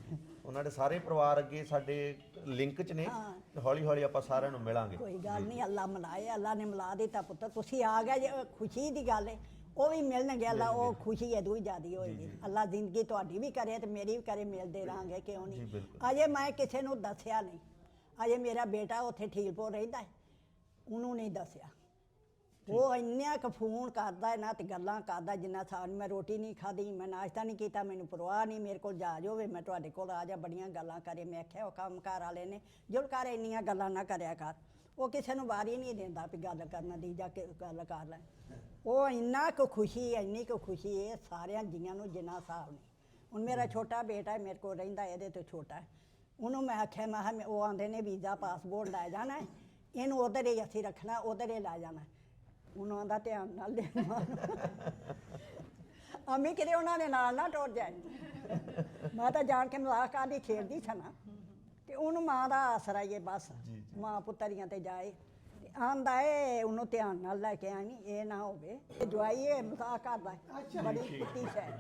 ਉਹਨਾਂ ਦੇ ਸਾਰੇ ਪਰਿਵਾਰ ਅੱਗੇ ਸਾਡੇ ਲਿੰਕ 'ਚ ਨੇ, ਤੇ ਹੌਲੀ ਹੌਲੀ ਆਪਾਂ ਸਾਰਿਆਂ ਨੂੰ ਮਿਲਾਂਗੇ। ਕੋਈ ਗੱਲ ਨਹੀਂ, ਅੱਲਾ ਮਿਲਾਏ, ਅੱਲਾ ਨੇ ਮਿਲਾ ਦਿੱਤਾ ਪੁੱਤਰ। ਤੁਸੀਂ ਆ ਗਏ ਜੇ, ਖੁਸ਼ੀ ਦੀ ਗੱਲ ਹੈ, ਉਹ ਵੀ ਮਿਲਣਗੇ। ਅੱਲਾ ਉਹ ਖੁਸ਼ੀ ਅਦੂ ਹੀ ਜ਼ਿਆਦੀ ਹੋਏਗੀ। ਅੱਲਾ ਜ਼ਿੰਦਗੀ ਤੁਹਾਡੀ ਵੀ ਕਰੇ ਤੇ ਮੇਰੀ ਵੀ ਕਰੇ, ਮਿਲਦੇ ਰਹਾਂਗੇ, ਕਿਉਂ ਜੀ, ਨਹੀਂ। ਬਿਲਕੁਲ। ਅਜੇ ਮੈਂ ਕਿਸੇ ਨੂੰ ਦੱਸਿਆ ਨਹੀਂ, ਅਜੇ ਮੇਰਾ ਬੇਟਾ ਉੱਥੇ ਠੀਲਪੁਰ ਰਹਿੰਦਾ ਹੈ, ਉਹਨੂੰ ਨਹੀਂ ਦੱਸਿਆ। ਉਹ ਇੰਨਾ ਕੁ ਫੋਨ ਕਰਦਾ ਹੈ ਨਾ ਤੇ ਗੱਲਾਂ ਕਰਦਾ, ਜਿੰਨਾ ਸਾਲ ਮੈਂ ਰੋਟੀ ਨਹੀਂ ਖਾਧੀ, ਮੈਂ ਨਾਸ਼ਤਾ ਨਹੀਂ ਕੀਤਾ, ਮੈਨੂੰ ਪਰਵਾਹ ਨਹੀਂ, ਮੇਰੇ ਕੋਲ ਜਾ ਹੋਵੇ ਮੈਂ ਤੁਹਾਡੇ ਕੋਲ ਆ ਜਾ, ਬੜੀਆਂ ਗੱਲਾਂ ਕਰੇ। ਮੈਂ ਆਖਿਆ ਉਹ ਕੰਮ ਕਾਰ ਵਾਲੇ ਨੇ, ਜੁਲ ਕਰ ਇੰਨੀਆਂ ਗੱਲਾਂ ਨਾ ਕਰਿਆ ਕਰ। ਉਹ ਕਿਸੇ ਨੂੰ ਵਾਰੀ ਨਹੀਂ ਦਿੰਦਾ ਵੀ ਗੱਲ ਕਰਨ ਦੀ ਜਾਂ ਕਿ ਗੱਲ ਕਰ ਲੈ। ਉਹ ਇੰਨਾ ਕੁ ਖੁਸ਼ੀ, ਇੰਨੀ ਕੁ ਖੁਸ਼ੀ ਹੈ ਸਾਰਿਆਂ ਜੀਆਂ ਨੂੰ ਜਿੰਨਾ ਹਿਸਾਬ ਨਹੀਂ। ਹੁਣ ਮੇਰਾ ਛੋਟਾ ਬੇਟਾ ਹੈ, ਮੇਰੇ ਕੋਲ ਰਹਿੰਦਾ, ਇਹਦੇ ਤੋਂ ਛੋਟਾ ਹੈ। ਉਹਨੂੰ ਮੈਂ ਆਖਿਆ, ਮੈਂ ਕਿਹਾ ਉਹ ਆਉਂਦੇ ਨੇ ਵੀਜ਼ਾ ਪਾਸਪੋਰਟ ਲੈ ਜਾਣਾ, ਇਹਨੂੰ ਉਧਰ ਹੀ ਅਸੀਂ ਰੱਖਣਾ, ਉਧਰ ਹੀ ਲੈ ਜਾਣਾ। ਉਹਨੂੰ ਆਂਦਾ ਧਿਆਨ ਨਾਲ ਲੈਣਾ, ਅਮੀ ਕਿਤੇ ਉਹਨਾਂ ਦੇ ਨਾਲ ਨਾ ਟੁਰ ਜਾਏ। ਮੈਂ ਤਾਂ ਜਾਣ ਕੇ ਮਜ਼ਾਕ ਕਰਦੀ ਖੇਡਦੀ ਛਣਾ, ਤੇ ਉਹਨੂੰ ਮਾਂ ਦਾ ਆਸਰਾ ਹੀ ਹੈ ਬਸ, ਮਾਂ ਪੁੱਤਰੀਆਂ ਤੇ ਜਾਏ। ਆਂਦਾ ਏ ਉਹਨੂੰ ਧਿਆਨ ਨਾਲ ਲੈ ਕੇ ਆਈ, ਇਹ ਨਾ ਹੋਵੇ ਇਹ ਜਵਾਈ ਇਹ ਮਜ਼ਾਕ ਕਰਦਾ, ਬੜੀ ਕੁੱਤੀ ਸ਼ੈ,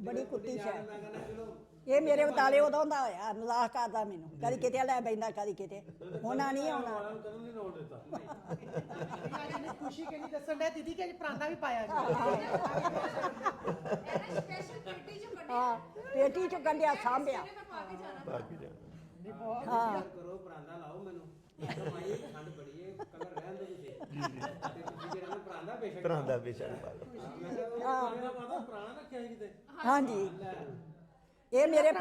ਬੜੀ ਕੁੱਤੀ ਸ਼ੈ। ਇਹ ਮੇਰੇ ਬਤਾਲੇ ਉਦੋਂ ਦਾ ਹੋਇਆ, ਮਜ਼ਾਕ ਕਰਦਾ ਮੈਨੂੰ, ਕਦੀ ਕਿਤੇ ਲੈ ਬੈਂਦਾ, ਕਦੀ ਕਿਤੇ। ਉਹਨਾਂ ਨਹੀਂ ਆਉਣਾ। ਖੁਸ਼ੀ ਕਿ ਨਹੀਂ ਦੱਸਣ ਡਿਆ ਦੀਦੀ ਕਿ ਅੱਜ ਪਰਾਂਦਾ ਵੀ ਪਾਇਆ ਜੀ। ਹਾਂ, ਪੇਟੀ ਚੋਂ ਕੱਢਿਆ, ਸਾਂਭਿਆ। ਹਾਂ, ਕਰੋ ਪਰਾਂਦਾ ਲਾਓ ਮੈਨੂੰ ਮਾਈ ਠੰਡ ਬੜੀ ਹੈ, ਕਲਰ ਰਹਿਣ ਦਿਓ ਤੁਸੀਂ ਤੇ ਤੁਸੀਂ ਜਿਹੜਾ ਨਾ ਪਰਾਂਦਾ ਬੇਸ਼ੱਕ ਪਰਾਂਦਾ ਬੇਸ਼ੱਕ ਪਾ ਲਓ। ਮੈਂ ਕਿਹਾ ਉਹ ਮਾਤਾ ਪੁਰਾਣਾ ਰੱਖਿਆ ਸੀ ਕਿਤੇ। ਹਾਂਜੀ। ਇਹ ਮੇਰੇ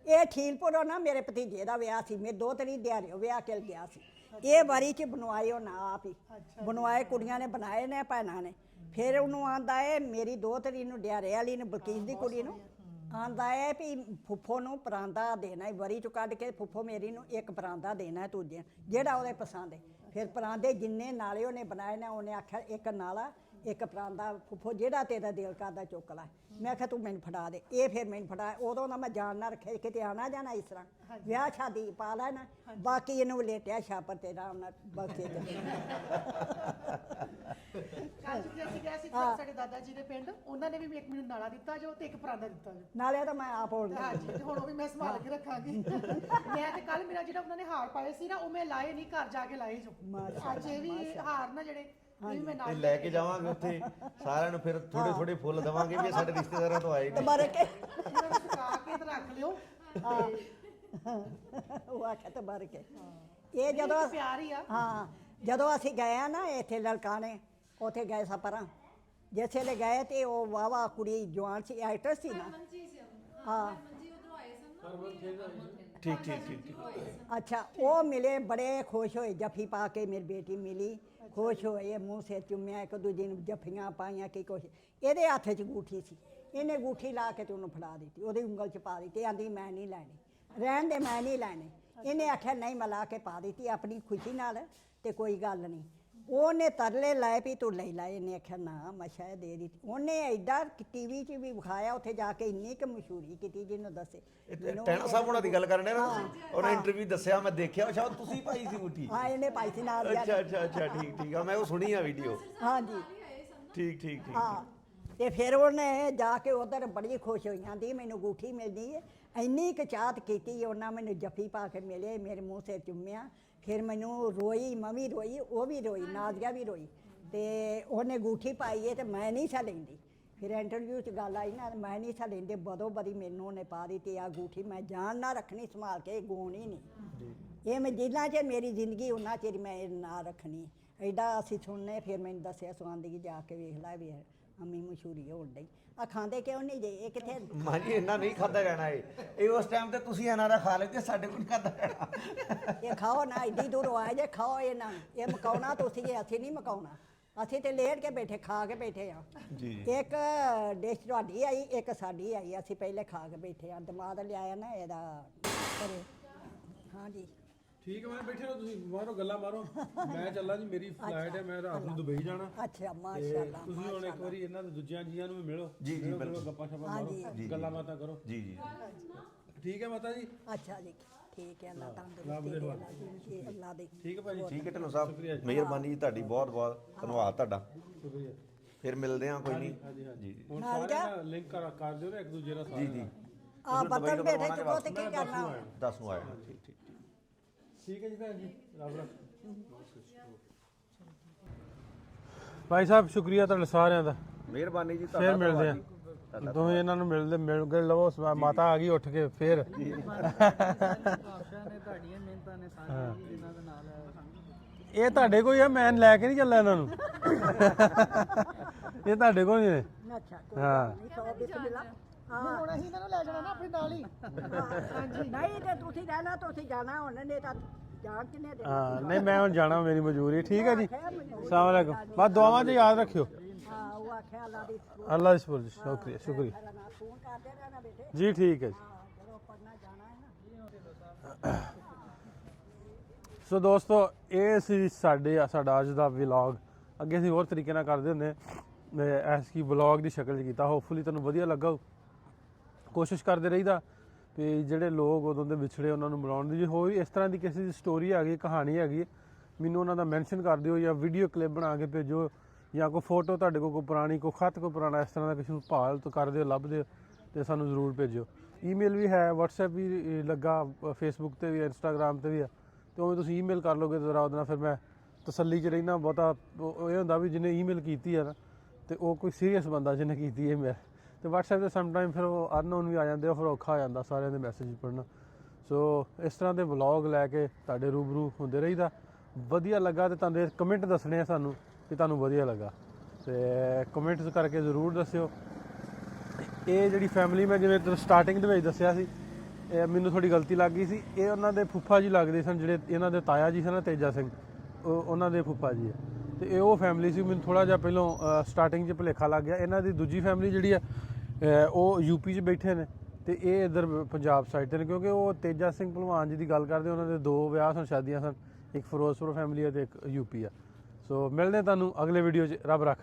ਇਹ ਠੀਲਪੁਰੋਂ ਨਾ ਮੇਰੇ ਭਤੀਜੇ ਦਾ ਵਿਆਹ ਸੀ, ਮੇਰੇ 2 ਤਰੀਕ ਦਿਹਾੜਿਓ ਵਿਆਹ ਕੇ ਗਿਆ ਸੀ। ਇਹ ਵਾਰੀ 'ਚ ਬਣਵਾਏ ਉਹ ਨਾ ਆਪ ਹੀ ਬਣਵਾਏ, ਕੁੜੀਆਂ ਨੇ ਬਣਾਏ ਨੇ, ਭੈਣਾਂ ਨੇ। ਫਿਰ ਉਹਨੂੰ ਆਂਦਾ ਏ ਮੇਰੀ 2 ਤਰੀਕ ਨੂੰ ਦਿਹਾੜੇ ਵਾਲੀ ਨੂੰ, ਬਲਕੀਸ ਦੀ ਕੁੜੀ ਨੂੰ ਆਂਦਾ ਏ ਵੀ ਫੁੱਫੋ ਨੂੰ ਪਰਾਂਦਾ ਦੇਣਾ, ਵਰੀ 'ਚੋਂ ਕੱਢ ਕੇ ਫੁੱਫੋ ਮੇਰੀ ਨੂੰ ਇੱਕ ਪਰਾਂਦਾ ਦੇਣਾ ਤੂੰ, ਜਿਹੜਾ ਉਹਦੇ ਪਸੰਦ ਹੈ। ਫਿਰ ਪਰਾਂਦੇ ਜਿੰਨੇ ਨਾਲੇ ਉਹਨੇ ਬਣਾਏ ਨੇ, ਉਹਨੇ ਆਖਿਆ ਇੱਕ ਨਾਲਾ ਇੱਕ ਪਰਾਂਦਾ, ਫੁੱਫੋ ਜਿਹੜਾ ਤੇਰਾ ਦਿਲ ਕਰਦਾ ਚੁੱਕ ਲੈ। ਮੈਂ ਆਖਿਆ ਤੂੰ ਮੈਨੂੰ ਫੜਾ ਦੇ। ਇਹ ਫਿਰ ਮੈਨੂੰ ਫੜਾ, ਉਦੋਂ ਦਾ ਮੈਂ ਜਾਣ ਨਾ ਰੱਖਿਆ, ਕਿਤੇ ਆਣਾ ਜਾਣਾ ਇਸ ਤਰ੍ਹਾਂ ਵਿਆਹ ਸ਼ਾਦੀ ਪਾ ਲੈਣਾ, ਬਾਕੀ ਇਹਨੂੰ ਲੇਟਿਆ ਛਾਪਰ ਤੇ ਆਰਾਮ ਨਾਲ ਬਖਸ਼ੇ ਤੇ। ਕੱਲ ਜਿੱਥੇ ਅਸੀਂ ਗਏ ਸੀ ਸਾਡੇ ਦਾਦਾ ਜੀ ਦੇ ਪਿੰਡ, ਉਹਨਾਂ ਨੇ ਵੀ ਇੱਕ ਮੈਨੂੰ ਨਾਲਾ ਦਿੱਤਾ ਜੋ ਤੇ ਇੱਕ ਪਰਾਂਦਾ ਦਿੱਤਾ ਜੋ। ਨਾਲੇ ਤਾਂ ਮੈਂ ਆਪ ਹੋਣ ਹਾਂਜੀ, ਤੇ ਹੁਣ ਉਹ ਵੀ ਮੈਂ ਸੰਭਾਲ ਕੇ ਰੱਖਾਂਗੀ। ਮੈਂ ਤੇ ਕੱਲ ਮੇਰਾ ਜਿਹੜਾ ਉਹਨਾਂ ਨੇ ਹਾਰ ਪਾਏ ਸੀ ਨਾ, ਉਹ ਮੈਂ ਲਾਏ ਨਹੀਂ, ਘਰ ਜਾ ਕੇ ਲਾਏ ਜੋ। ਅੱਜ ਇਹ ਵੀ ਹਾਰ ਨਾ ਜਿਹੜੇ ਇਹ ਵੀ ਮੈਂ ਇਹ ਨਾਲ ਲੈ ਕੇ ਜਾਵਾਂਗੇ ਉੱਥੇ, ਸਾਰਿਆਂ ਨੂੰ ਫਿਰ ਥੋੜੇ ਥੋੜੇ ਫੁੱਲ ਦੇਵਾਂਗੇ ਵੀ ਇਹ ਸਾਡੇ ਰਿਸ਼ਤੇਦਾਰਾਂ ਤੋਂ ਆਏ ਨੇ। ਦੁਬਾਰਾ ਕੇ ਇਹਨਾਂ ਨੂੰ ਸੁਕਾ ਕੇ ਤੇ ਰੱਖ ਲਿਓ। ਉਹ ਆਖਿਆ ਤਾਂ ਭਰ ਕੇ। ਇਹ ਜਦੋਂ ਪਿਆਰ ਹੀ ਆ। ਹਾਂ, ਜਦੋਂ ਅਸੀਂ ਗਏ ਆ ਨਾ ਇੱਥੇ ਲੜਕਾਣੇ, ਉੱਥੇ ਗਏ ਸਾਂ ਪਰਾਂ, ਜਿਸ ਵੇਲੇ ਗਏ ਤੇ ਉਹ ਵਾਵਾ ਕੁੜੀ ਜਵਾਨ ਸੀ, ਐਕਟਰ ਸੀ ਨਾ। ਹਾਂ, ਠੀਕ ਠੀਕ ਠੀਕ ਠੀਕ। ਅੱਛਾ, ਉਹ ਮਿਲੇ, ਬੜੇ ਖੁਸ਼ ਹੋਏ, ਜੱਫੀ ਪਾ ਕੇ ਮੇਰੀ ਬੇਟੀ ਮਿਲੀ, ਖੁਸ਼ ਹੋਏ, ਮੂੰਹ ਸਿਰ ਚੁੰਮਿਆ, ਇੱਕ ਦੂਜੇ ਨੂੰ ਜੱਫੀਆਂ ਪਾਈਆਂ, ਕੀ ਕੁਛ। ਇਹਦੇ ਹੱਥ 'ਚ ਅੰਗੂਠੀ ਸੀ, ਇਹਨੇ ਅੰਗੂਠੀ ਲਾ ਕੇ ਤੇ ਉਹਨੂੰ ਫੜਾ ਦਿੱਤੀ, ਉਹਦੀ ਉਂਗਲ 'ਚ ਪਾ ਦਿੱਤੀ। ਆਂਦੀ ਮੈਂ ਨਹੀਂ ਲੈਣੀ, ਰਹਿਣ ਦੇ, ਮੈਂ ਨਹੀਂ ਲੈਣੀ। ਇਹਨੇ ਆਖਿਆ ਨਹੀਂ, ਮੈਂ ਲਾ ਕੇ ਪਾ ਦਿੱਤੀ ਆਪਣੀ ਖੁਸ਼ੀ ਨਾਲ, ਤੇ ਕੋਈ ਗੱਲ ਨਹੀਂ। ਉਹਨੇ ਤਰਲੇ ਲਾਏ ਵੀ ਤੂੰ ਲੈ ਲੈ, ਇਹਨੇ ਆਖਿਆ ਨਾ ਮੈਂ ਸ਼ਾਇਦ ਦੇ ਦਿੱਤੀ। ਉਹਨੇ ਐਡਾ ਟੀਵੀ 'ਚ ਵੀ ਵਿਖਾਇਆ, ਉੱਥੇ ਜਾ ਕੇ ਇੰਨੀ ਕੁ ਮਸ਼ਹੂਰੀ ਕੀਤੀ ਜਿਹਨੂੰ ਦੱਸੇ। ਟੈਣਾ ਸਾਹਿਬ ਉਹਨਾਂ ਦੀ ਗੱਲ ਕਰਨੇ ਨਾ, ਉਹਨਾਂ ਇੰਟਰਵਿਊ ਦੱਸਿਆ, ਮੈਂ ਦੇਖਿਆ, ਸ਼ਾਇਦ ਤੁਸੀਂ ਪਾਈ ਸੀ ਮੁੱਠੀ। ਹਾਂ, ਇਹਨੇ ਪਾਈ ਸੀ ਨਾਲ। ਅੱਛਾ ਅੱਛਾ ਅੱਛਾ, ਠੀਕ ਠੀਕ ਆ, ਮੈਂ ਉਹ ਸੁਣੀ ਆ ਵੀਡੀਓ। ਹਾਂਜੀ, ਠੀਕ ਠੀਕ ਠੀਕ। ਹਾਂ। ਤੇ ਫਿਰ ਉਹਨੇ ਜਾ ਕੇ ਉਧਰ ਬੜੀ ਖੁਸ਼ ਹੋਈ, ਆਂਦੀ ਮੈਨੂੰ ਅੰਗੂਠੀ ਮਿਲਦੀ ਹੈ। ਇੰਨੀ ਕੁ ਚਾਹਤ ਕੀਤੀ ਉਹਨਾਂ, ਮੈਨੂੰ ਜੱਫੀ ਪਾ ਕੇ ਮਿਲੇ, ਮੇਰੇ ਮੂੰਹ ਸਿਰ ਚੁੰਮਿਆ। ਫਿਰ ਮੈਨੂੰ ਰੋਈ, ਮੈਂ ਵੀ ਰੋਈ, ਉਹ ਵੀ ਰੋਈ, ਨਾਜ਼ੀਆ ਵੀ ਰੋਈ। ਤੇ ਉਹਨੇ ਅੰਗੂਠੀ ਪਾਈ ਹੈ ਤੇ ਮੈਂ ਨਹੀਂ ਸਾ ਲੈਂਦੀ। ਫਿਰ ਇੰਟਰਵਿਊ 'ਚ ਗੱਲ ਆਈ ਨਾ, ਮੈਂ ਨਹੀਂ ਸਾ ਲੈਂਦੇ, ਬਦੋ ਬਦੀ ਮੈਨੂੰ ਉਹਨੇ ਪਾ ਦਿੱਤੀ ਆ ਅੰਗੂਠੀ। ਮੈਂ ਜਾਨ ਨਾ ਰੱਖਣੀ ਸੰਭਾਲ ਕੇ, ਗੋਣੀ ਨਹੀਂ। ਇਹ ਮੈਂ ਜਿੰਨਾ ਚਿਰ ਮੇਰੀ ਜ਼ਿੰਦਗੀ ਉਹਨਾਂ ਚਿਰ ਮੈਂ ਇਹ ਨਾ ਰੱਖਣੀ। ਐਡਾ ਅਸੀਂ ਸੁਣਨੇ। ਫਿਰ ਮੈਨੂੰ ਦੱਸਿਆ ਸੁਆਂਦੀ ਜਾ ਕੇ ਵੇਖ ਲੈ ਵੀ ਅੰਮੀ ਮਸ਼ਹੂਰੀ ਹੋਣ ਡਈ। ਆ ਖਾਂਦੇ ਕਿਉਂ ਨਹੀਂ ਜੇ? ਇਹ ਕਿੱਥੇ? ਮਾਂ ਜੀ ਇੰਨਾ ਨਹੀਂ ਖਾਦਾ ਜਾਣਾ ਇਹ ਉਸ ਟਾਈਮ ਤੇ ਤੁਸੀਂ ਇਹਨਾਂ ਦਾ ਖਾ ਲੈਂਦੇ, ਸਾਡੇ ਕੋਲ ਖਾਦਾ ਜਾਣਾ। ਇਹ ਖਾਓ ਨਾ, ਐਡੀ ਦੂਰੋਂ ਆਏ ਜੇ, ਖਾਓ ਇਹਨਾਂ ਨੂੰ। ਇਹ ਮਕਾਉਣਾ ਤੁਸੀਂ, ਅਸੀਂ ਨਹੀਂ ਮਕਾਉਣਾ। ਅਸੀਂ ਤੇ ਲੇਟ ਕੇ ਬੈਠੇ, ਖਾ ਕੇ ਬੈਠੇ ਆ। ਜੀ। ਇੱਕ ਡਿਸ਼ ਤੁਹਾਡੀ ਆਈ, ਇੱਕ ਸਾਡੀ ਆਈ, ਅਸੀਂ ਪਹਿਲੇ ਖਾ ਕੇ ਬੈਠੇ ਆ। ਦਿਮਾਗ ਲਿਆਇਆ ਨਾ ਇਹਦਾ ਕਰੇ। ਹਾਂਜੀ, ਠੀਕ ਹੈ, ਮੈਂ ਬੈਠੇ ਰਹੋ, ਤੁਸੀਂ ਮਾਰੋ ਗੱਲਾਂ ਮਾਰੋ, ਮੈਂ ਚੱਲਾਂ ਜੀ, ਮੇਰੀ ਫਲਾਈਟ ਹੈ, ਮੈਂ ਰਾਤ ਨੂੰ ਦੁਬਈ ਜਾਣਾ। ਅੱਛਾ, ਤੇ ਮਾਸ਼ਾਅੱਲਾ। ਤੁਸੀਂ ਹੁਣ ਇੱਕ ਵਾਰੀ ਇਹਨਾਂ ਦੇ ਦੂਜਿਆਂ ਜੀਆਂ ਨੂੰ ਵੀ ਮਿਲੋ। ਜੀ, ਜੀ, ਮਿਲੋ, ਬਿਲਕੁਲ। ਗੱਪਾਂ ਸ਼ੱਪਾਂ ਹਾਂਜੀ। ਮਾਰੋ, ਗੱਲਾਂ ਬਾਤਾਂ ਕਰੋ। ਜੀ ਜੀ ਠੀਕ ਹੈ ਮਾਤਾ ਜੀ। ਅੱਛਾ ਜੀ, ਠੀਕ ਹੈ ਅੱਲਾ ਤੰਦਰੁਸਤੀ ਦੇ ਅੱਲਾ ਜ਼ਿੰਦਗੀ ਅੱਲਾ ਦੇ ਠੀਕ ਹੈ ਭਾਜੀ ਠੀਕ ਹੈ ਢਿੱਲੋਂ ਸਾਹਿਬ, ਮਿਹਰਬਾਨੀ ਜੀ ਤੁਹਾਡੀ, ਬਹੁਤ ਬਹੁਤ ਧੰਨਵਾਦ ਤੁਹਾਡਾ। ਸ਼ੁਕਰੀਆ ਫਿਰ ਮਿਲਦੇ ਹਾਂ ਕੋਈ ਨਹੀਂ ਜੀ। ਹੁਣ ਸਾਰੇ ਨਾਲ ਲਿੰਕ ਕਰ ਦਿਓ ਨਾ ਇੱਕ ਦੂਜੇ ਨਾਲ ਸਾਰੇ ਜੀ ਆ ਬਤਨ ਬੈਠੇ ਚੁੱਕੋ ਤੇ ਕੀ ਕਰਨਾ 10 ਨੂੰ ਆਇਆ। ਠੀਕ ਠੀਕ ਠੀਕ। ਠੀਕ ਹੈ ਜੀ ਭੈਣ ਜੀ, ਰੱਬ ਰੱਖ। ਭਾਈ ਸਾਹਿਬ ਸ਼ੁਕਰੀਆ ਤੁਹਾਡੇ ਸਾਰਿਆਂ ਦਾ, ਮਿਹਰਬਾਨੀ ਜੀ, ਫੇਰ ਮਿਲਦੇ ਆ ਦੋਵੇਂ ਇਹਨਾਂ ਨੂੰ ਮਿਲ ਕੇ ਲਵੋ। ਮਾਤਾ ਆ ਗਈ ਉੱਠ ਕੇ ਫੇਰ ਇਹ ਤੁਹਾਡੇ ਕੋਲ ਹੀ ਆ, ਮੈਂ ਲੈ ਕੇ ਨਹੀਂ ਚੱਲਾ ਇਹਨਾਂ ਨੂੰ ਇਹ ਤੁਹਾਡੇ ਕੋਲ ਹੀ ਨੇ। ਅੱਛਾ ਹਾਂ ਸੌ ਬਿਸਮਿਲ੍ਲਾ ਹੁਣ ਅਸੀਂ ਇਹਨਾਂ ਨੂੰ ਲੈ ਜਾਣਾ ਨਾ ਆਪਣੇ ਨਾਲ ਹੀ। ਹਾਂਜੀ ਨਹੀਂ ਤੇ ਤੁਸੀਂ ਰਹਿਣਾ, ਤੁਸੀਂ ਜਾਣਾ ਹੁਣ ਨੇ ਤਾਂ ਜਾਣ ਕਿੰਨੇ ਦੇ ਹਾਂ ਨਹੀਂ ਮੈਂ ਹੁਣ ਜਾਣਾ, ਮੇਰੀ ਮਜਬੂਰੀ। ਠੀਕ ਹੈ ਜੀ, ਸਲਾਮ ਅਲੈਕੁਮ। ਬਸ ਦੁਆਵਾਂ 'ਚ ਯਾਦ ਰੱਖਿਓ। ਹਾਂ ਉਹ ਆਖਿਆ ਅੱਲਾ ਦੀ ਅੱਲਾ ਦੀ ਸਪੁਰਦ। ਸ਼ੁਕਰੀਆ ਸ਼ੁਕਰੀਆ ਫੋਨ ਕਰਦੇ ਰਹਿਣਾ ਬੇਟੇ ਜੀ। ਠੀਕ ਹੈ ਜੀ। ਜਦੋਂ ਪੜਨਾ ਜਾਣਾ ਹੈ ਨਾ। ਸੋ ਦੋਸਤੋ ਇਹ ਸੀ ਸਾਡਾ ਅੱਜ ਦਾ ਵਲੌਗ। ਅੱਗੇ ਅਸੀਂ ਹੋਰ ਤਰੀਕੇ ਨਾਲ ਕਰਦੇ ਹੁੰਦੇ ਐਸ ਕੀ ਵਲੌਗ ਦੀ ਸ਼ਕਲ 'ਚ ਕੀਤਾ। ਹੋਪਫੁਲੀ ਤੁਹਾਨੂੰ ਵਧੀਆ ਲੱਗਾ ਹੋਊ। ਕੋਸ਼ਿਸ਼ ਕਰਦੇ ਰਹੀਦਾ ਵੀ ਜਿਹੜੇ ਲੋਕ ਉਦੋਂ ਦੇ ਵਿਛੜੇ ਉਹਨਾਂ ਨੂੰ ਮਿਲਾਉਣ ਦੀ। ਜੇ ਹੋਰ ਇਸ ਤਰ੍ਹਾਂ ਦੀ ਕਿਸੇ ਦੀ ਸਟੋਰੀ ਆ ਗਈ, ਕਹਾਣੀ ਹੈਗੀ, ਮੈਨੂੰ ਉਹਨਾਂ ਦਾ ਮੈਂਸ਼ਨ ਕਰ ਦਿਓ ਜਾਂ ਵੀਡੀਓ ਕਲਿੱਪ ਬਣਾ ਕੇ ਭੇਜੋ ਜਾਂ ਕੋਈ ਫੋਟੋ ਤੁਹਾਡੇ ਕੋਲ ਕੋਈ ਪੁਰਾਣੀ, ਕੋਈ ਖੱਤ ਕੋਈ ਪੁਰਾਣਾ ਇਸ ਤਰ੍ਹਾਂ ਦਾ ਕਿਸੇ ਨੂੰ ਭਾਲ ਤੋਂ ਕਰਦੇ ਹੋ, ਲੱਭਦੇ ਹੋ ਤੇ ਸਾਨੂੰ ਜ਼ਰੂਰ ਭੇਜਿਓ। ਈਮੇਲ ਵੀ ਹੈ, WhatsApp ਵੀ ਲੱਗਾ, Facebook ਤੇ ਵੀ, Instagram ਤੇ ਵੀ ਆ। ਤੇ ਉਵੇਂ ਤੁਸੀਂ ਈਮੇਲ ਕਰ ਲੋਗੇ ਜ਼ਰਾ, ਉਹਦੇ ਨਾਲ ਫਿਰ ਮੈਂ ਤਸੱਲੀ 'ਚ ਰਹਿਣਾ। ਬਹੁਤਾ ਇਹ ਹੁੰਦਾ ਵੀ ਜਿਹਨੇ ਈਮੇਲ ਕੀਤੀ ਆ ਨਾ ਤੇ ਉਹ ਕੋਈ ਸੀਰੀਅਸ ਬੰਦਾ ਜਿਹਨੇ ਕੀਤੀ ਹੈ ਮੇਰਾ। ਤੇ WhatsApp ਤੇ ਸਮਟਾਈਮ ਫਿਰ ਉਹ ਅਨਨੋਨ ਵੀ ਆ ਜਾਂਦੇ ਆ, ਫਿਰ ਔਖਾ ਹੋ ਜਾਂਦਾ ਸਾਰਿਆਂ ਦੇ ਮੈਸੇਜ ਪੜ੍ਹਨਾ। ਸੋ ਇਸ ਤਰ੍ਹਾਂ ਦੇ ਵਲੌਗ ਲੈ ਕੇ ਤੁਹਾਡੇ ਰੂਬਰੂ ਹੁੰਦੇ ਰਹੀਦਾ। ਵਧੀਆ ਲੱਗਾ ਤੇ ਤੁਹਾਨੂੰ ਕਮੈਂਟ ਦੱਸਣੇ ਆ ਸਾਨੂੰ ਕਿ ਤੁਹਾਨੂੰ ਵਧੀਆ ਲੱਗਾ, ਤੇ ਕਮੈਂਟਸ ਕਰਕੇ ਜ਼ਰੂਰ ਦੱਸਿਓ। ਇਹ ਜਿਹੜੀ ਫੈਮਿਲੀ ਮੈਂ ਜਿਵੇਂ ਸਟਾਰਟਿੰਗ ਦੇ ਵਿੱਚ ਦੱਸਿਆ ਸੀ, ਇਹ ਮੈਨੂੰ ਥੋੜੀ ਗਲਤੀ ਲੱਗ ਗਈ ਸੀ। ਇਹ ਉਹਨਾਂ ਦੇ ਫੁੱਫਾ ਜੀ ਲੱਗਦੇ ਸਨ, ਜਿਹੜੇ ਇਹਨਾਂ ਦੇ ਤਾਇਆ ਜੀ ਸਨ ਨਾ, ਤੇਜਾ ਸਿੰਘ, ਉਹਨਾਂ ਦੇ ਫੁੱਫਾ ਜੀ ਹੈ। ਤੇ ਇਹ ਉਹ ਫੈਮਿਲੀ ਸੀ। ਮੈਨੂੰ ਥੋੜਾ ਜਿਹਾ ਪਹਿਲਾਂ ਸਟਾਰਟਿੰਗ 'ਚ ਭੁਲੇਖਾ ਲੱਗ ਗਿਆ। ਇਹਨਾਂ ਦੀ ਦੂਜੀ ਫੈਮਿਲੀ ਜਿਹੜੀ ਆ ਉਹ ਯੂਪੀ 'ਚ ਬੈਠੇ ਨੇ ਤੇ ਇਹ ਇੱਧਰ ਪੰਜਾਬ ਸਾਈਡ 'ਤੇ ਨੇ, ਕਿਉਂਕਿ ਉਹ ਤੇਜਾ ਸਿੰਘ ਭਲਵਾਨ ਜੀ ਦੀ ਗੱਲ ਕਰਦੇ, ਉਹਨਾਂ ਦੇ 2 ਵਿਆਹ ਸਨ, ਸ਼ਾਦੀਆਂ ਸਨ। ਇੱਕ ਫਿਰੋਜ਼ਪੁਰ ਫੈਮਿਲੀ ਹੈ ਤੇ ਇੱਕ ਯੂਪੀ ਆ। ਸੋ ਮਿਲਦੇ ਤੁਹਾਨੂੰ ਅਗਲੇ ਵੀਡੀਓ 'ਚ। ਰੱਬ ਰੱਖ।